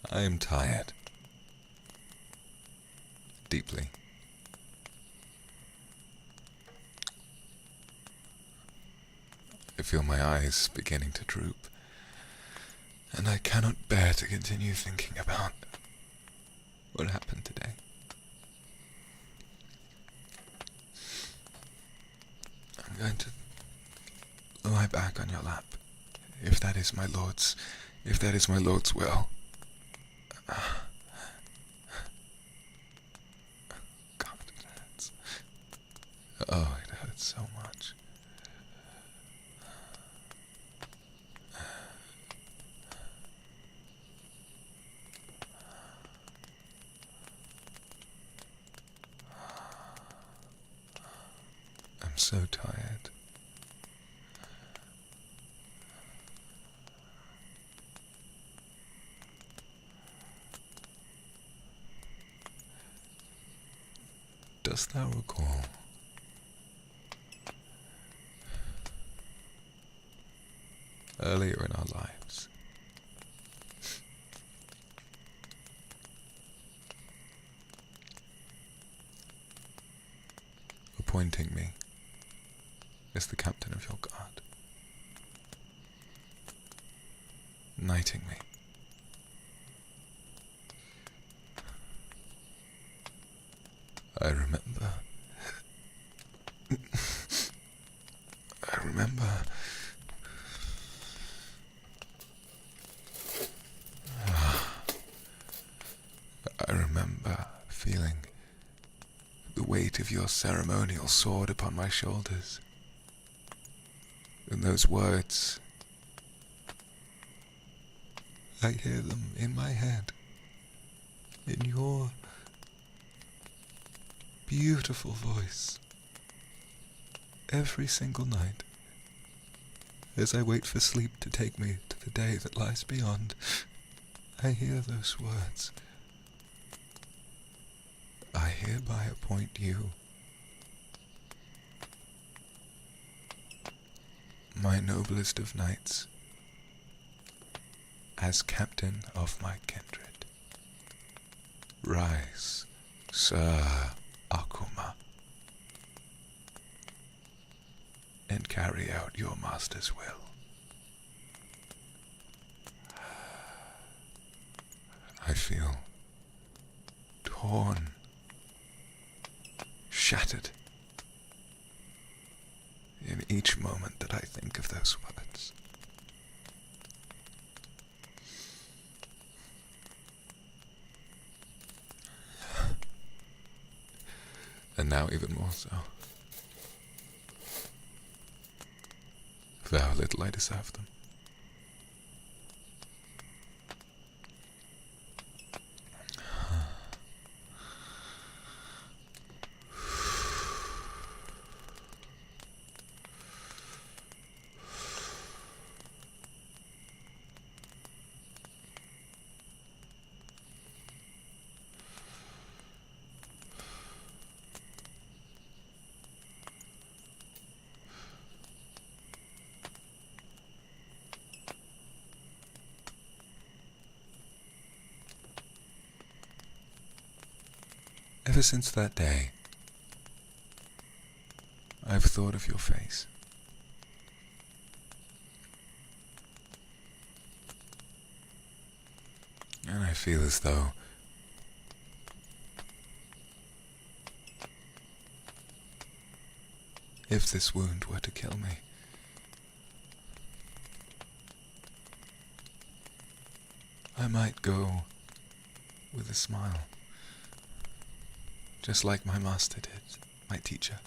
I am tired. Deeply. I feel my eyes beginning to droop, and I cannot bear to continue thinking about what happened today. I'm going to lie back on your lap, if that is my Lord's will. God, it hurts. Oh, it hurts so much. I'm so tired. Dost thou recall earlier in our lives appointing me as the captain of your guard, knighting me? I remember. I remember feeling the weight of your ceremonial sword upon my shoulders. And those words, I hear them in my head, in your beautiful voice, every single night, as I wait for sleep to take me to the day that lies beyond. I hear those words. I hereby appoint you, my noblest of knights, as captain of my kindred. Rise, Sir Akuma, and carry out your master's will. I feel torn, shattered, in each moment that I think of those words. And now even more so, for how little I deserve them. Ever since that day, I've thought of your face. And I feel as though if this wound were to kill me, I might go with a smile, just like my master did, my teacher.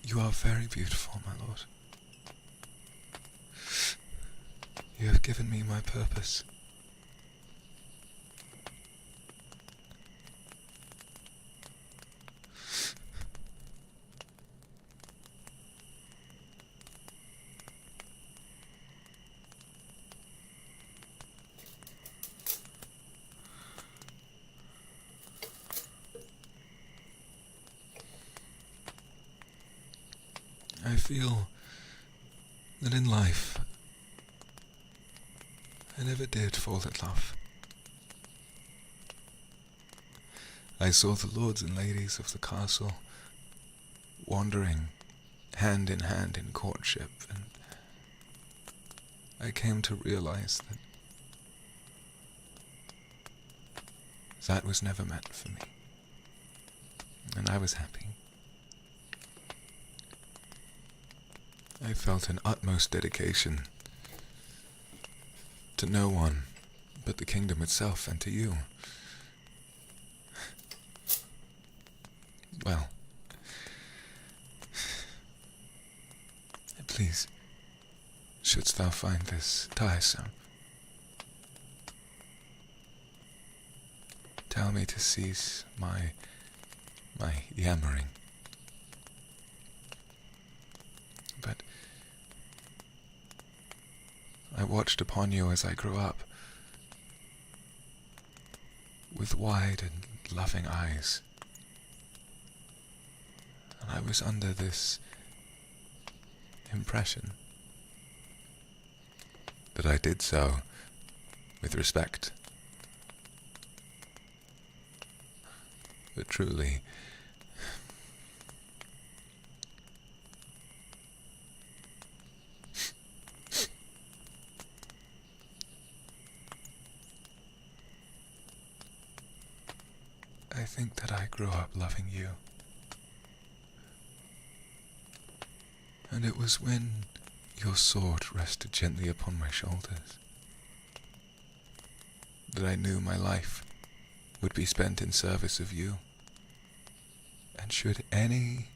You are very beautiful, my lord. You have given me my purpose. I feel that in life I never did fall in love. I saw the lords and ladies of the castle wandering hand in courtship, and I came to realize that that was never meant for me, and I was happy. I felt an utmost dedication to no one but the kingdom itself and to you. Well, please, shouldst thou find this tiresome, tell me to cease my yammering. But I watched upon you as I grew up, with wide and loving eyes, and I was under this impression that I did so with respect. But truly, I think that I grew up loving you. And it was when your sword rested gently upon my shoulders that I knew my life would be spent in service of you. And should any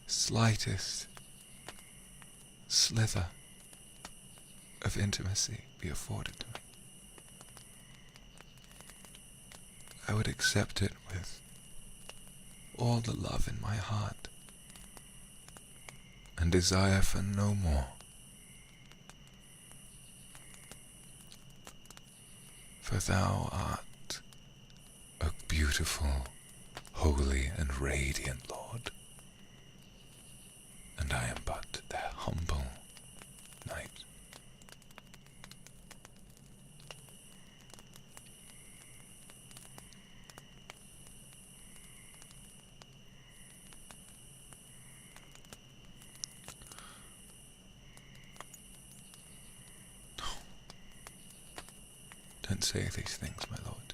slightest slither of intimacy be afforded to me, I would accept it with all the love in my heart and desire for no more. For thou art a beautiful, holy, and radiant Lord, and I am but their humble knight. Don't say these things, my lord.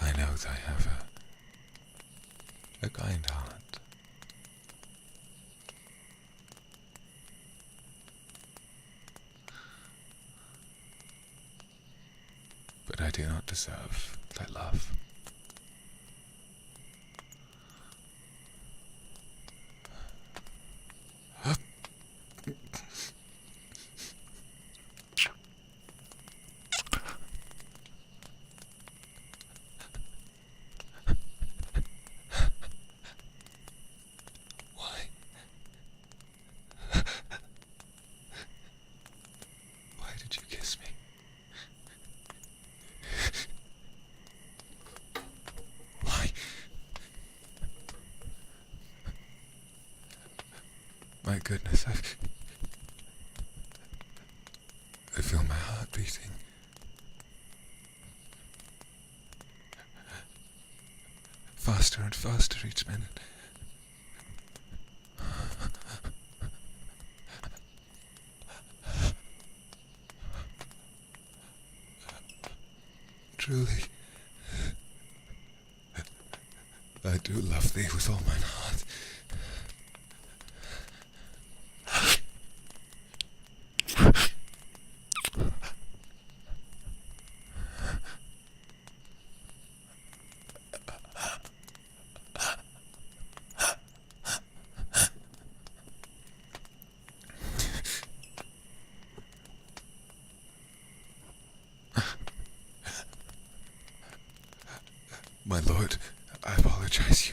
I know that I have a kind heart. But I do not deserve thy love. My goodness, I feel my heart beating. faster and faster each minute. Truly, I do love thee with all mine heart. My lord, I apologize.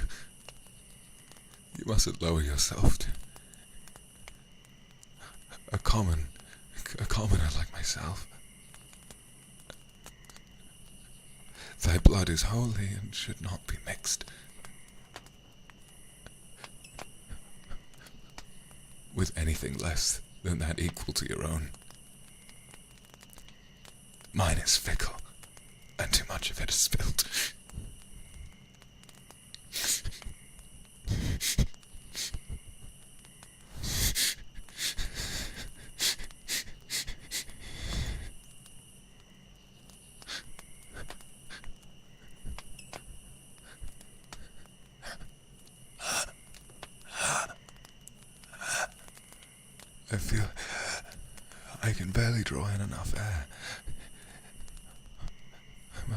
You mustn't lower yourself to a commoner like myself. Thy blood is holy and should not be mixed with anything less than that equal to your own. Mine is fickle, and too much of it is spilled. I feel I can barely draw in enough air. I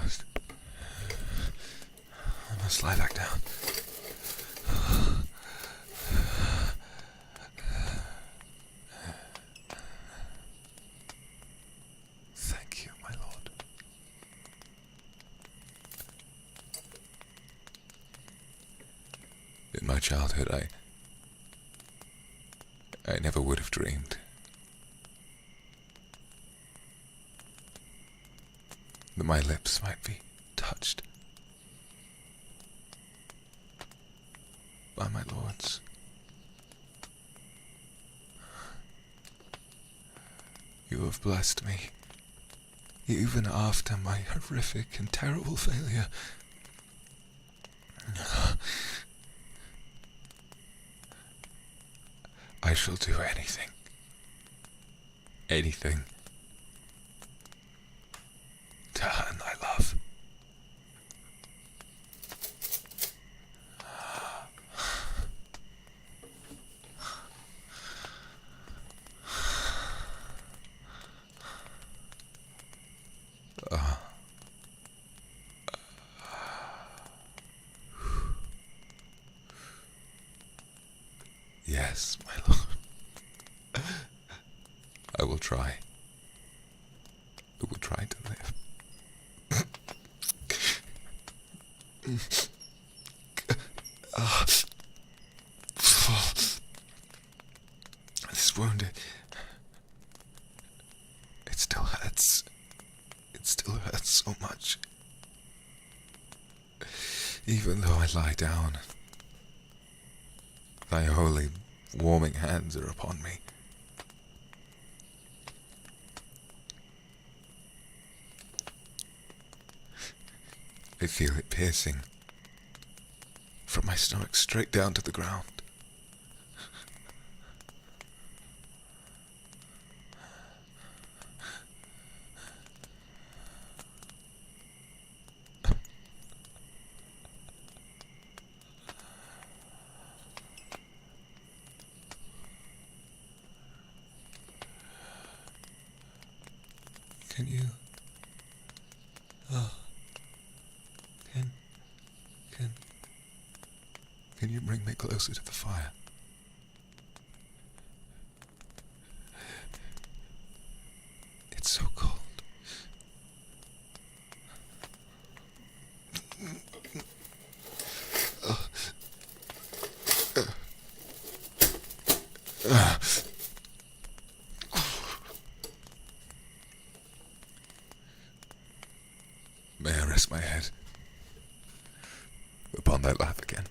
must lie back down. Thank you, my lord. In my childhood, I never would have dreamed that my lips might be touched by my lord's. You have blessed me, even after my horrific and terrible failure. I shall do anything to earn thy love. Yes, my lord. I will try. I will try to live. This wound, it still hurts. It still hurts so much. Even though I lie down, thy holy, warming hands are upon me. I feel it piercing from my stomach straight down to the ground. Can you... Can you bring me closer to the fire? It's so cold. May I rest my head upon thy lap again?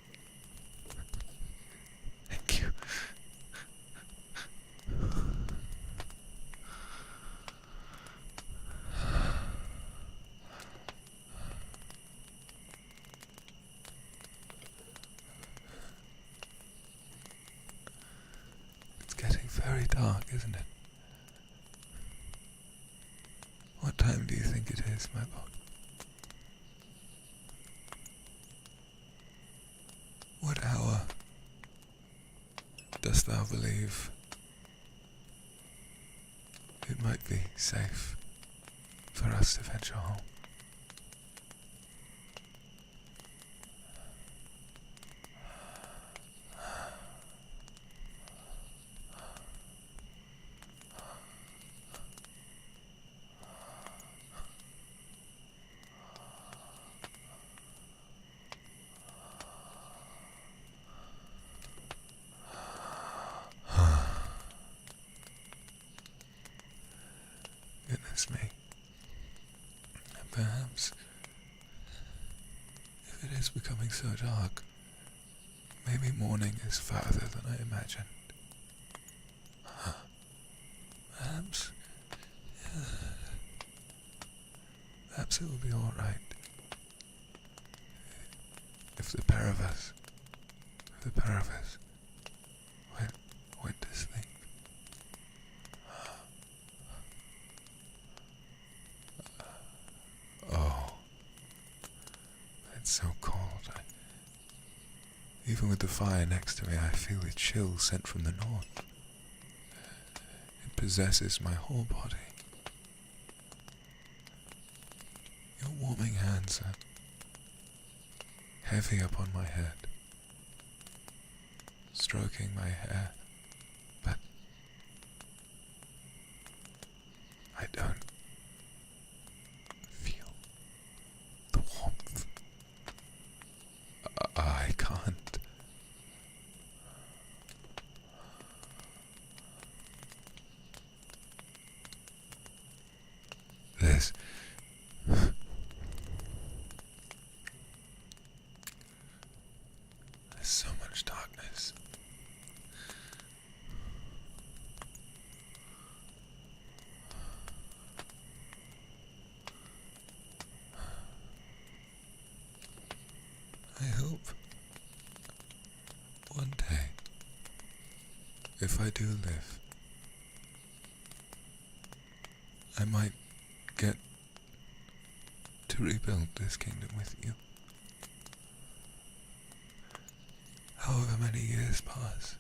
very dark, isn't it? What time do you think it is, my lord? What hour dost thou believe it might be safe for us to venture home? Goodness me. Perhaps, if it is becoming so dark, maybe morning is farther than I imagined. Perhaps it will be all right if the pair of us went to sleep. Oh, it's so cold. Even with the fire next to me, I feel a chill sent from the north. It possesses my whole body. Your warming hands are heavy upon my head, stroking my hair, but I don't feel the warmth. I can't. There's so much darkness. I hope one day, if I do live, I might get to rebuild this kingdom with you. However many years pass,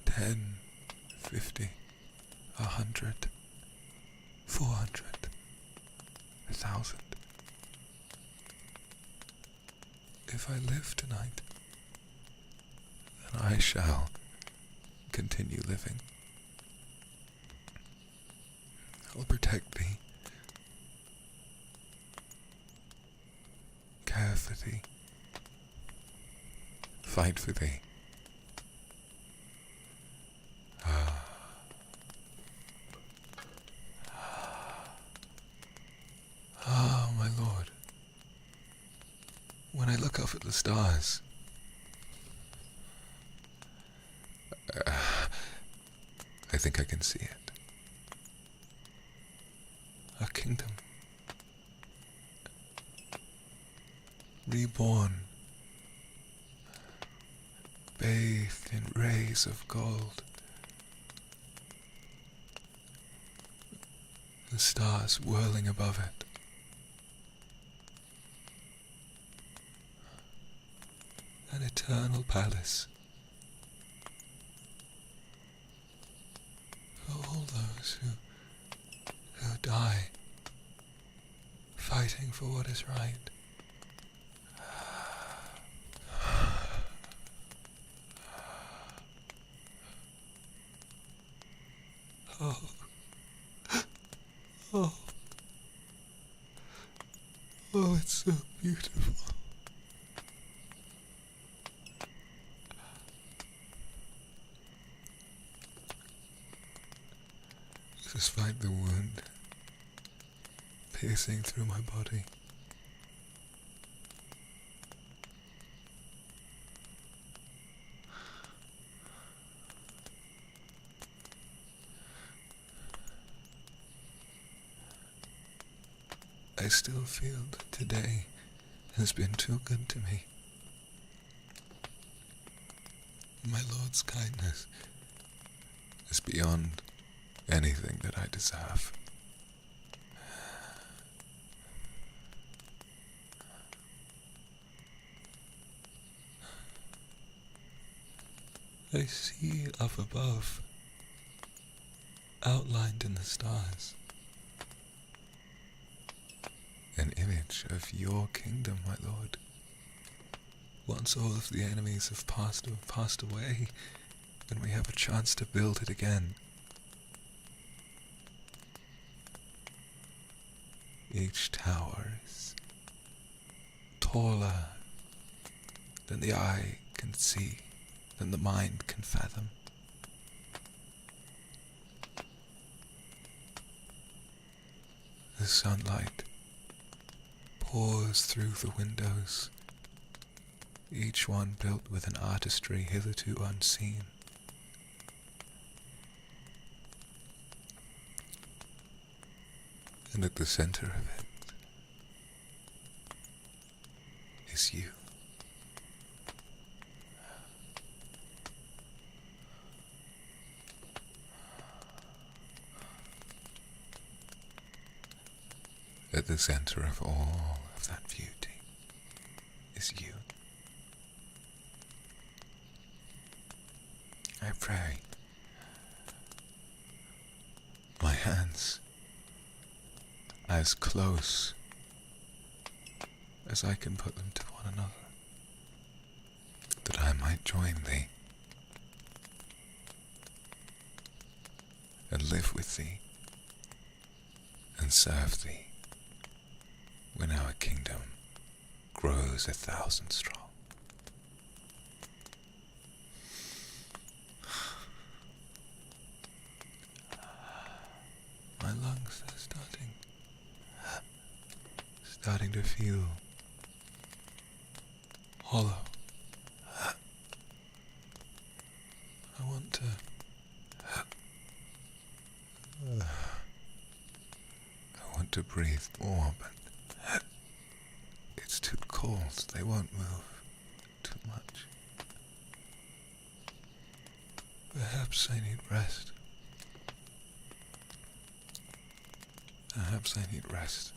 10, 50, 100, 400, 1,000. If I live tonight, then I shall continue living. I will protect thee, care for thee, fight for thee. Ah, my Lord, when I look up at the stars, I think I can see it. A kingdom, reborn, bathed in rays of gold, the stars whirling above it. An eternal palace for all those who die fighting for what is right. Oh, oh, oh, it's so beautiful. Despite the wound piercing through my body, I still feel that today has been too good to me. My Lord's kindness is beyond anything that I deserve. I see up above, outlined in the stars, An image of your kingdom, my lord. once all of the enemies have passed away, and we have a chance to build it again. Each tower is taller than the eye can see, than the mind can fathom. The sunlight pours through the windows, each one built with an artistry hitherto unseen. And at the center of it is you. At the center of all of that beauty is you. I pray. My hands as close as I can put them to one another, that I might join thee and live with thee and serve thee when our kingdom grows 1,000 strong. My lungs are starting to feel hollow. I want to breathe more, but it's too cold. They won't move too much. Perhaps I need rest. Perhaps I need rest.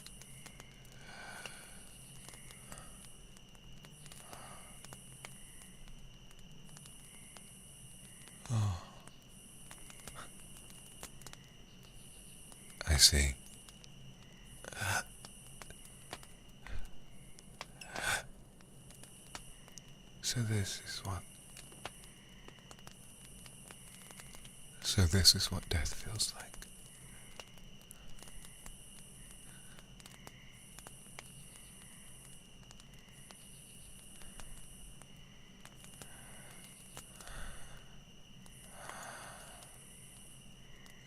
Oh, I see. so this is what death feels like.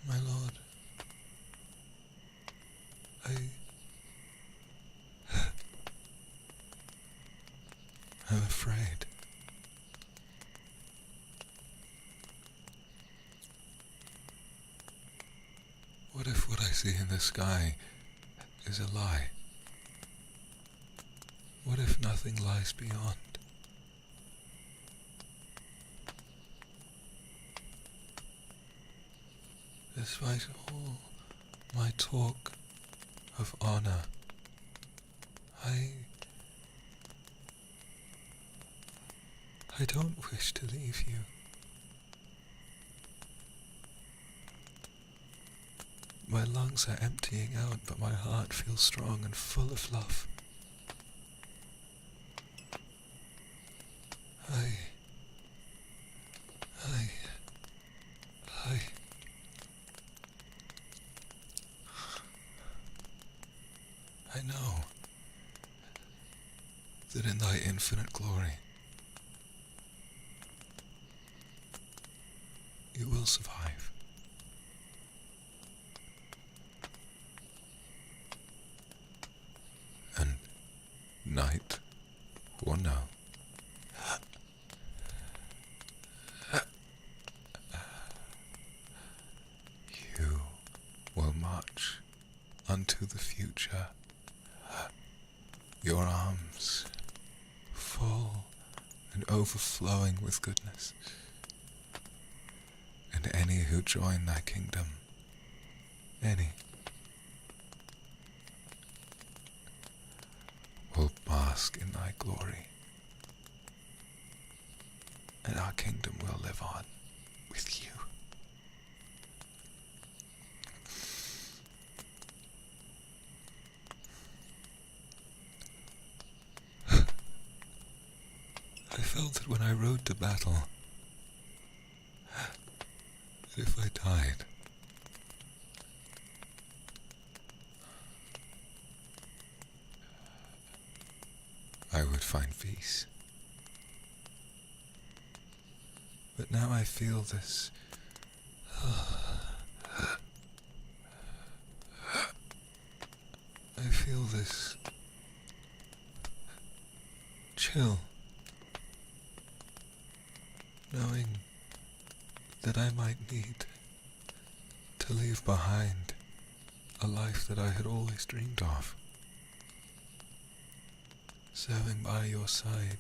My lord, I'm afraid. What if what I see in the sky is a lie? What if nothing lies beyond? Despite all my talk of honor, I don't wish to leave you. My lungs are emptying out, but my heart feels strong and full of love. I know that in thy infinite glory you will survive. And night or no, you will march unto the future, your arms full and overflowing with goodness, and any who join thy kingdom, any, will bask in thy glory, and our kingdom will live on with you. I felt that when I rode to battle, that if I died, I would find peace. But now I feel this I feel this chill, knowing that I might need to leave behind a life that I had always dreamed of, serving by your side.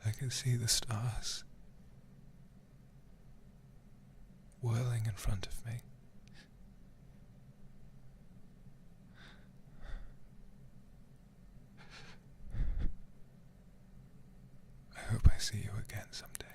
I can see the stars whirling in front of me. I hope I see you again someday.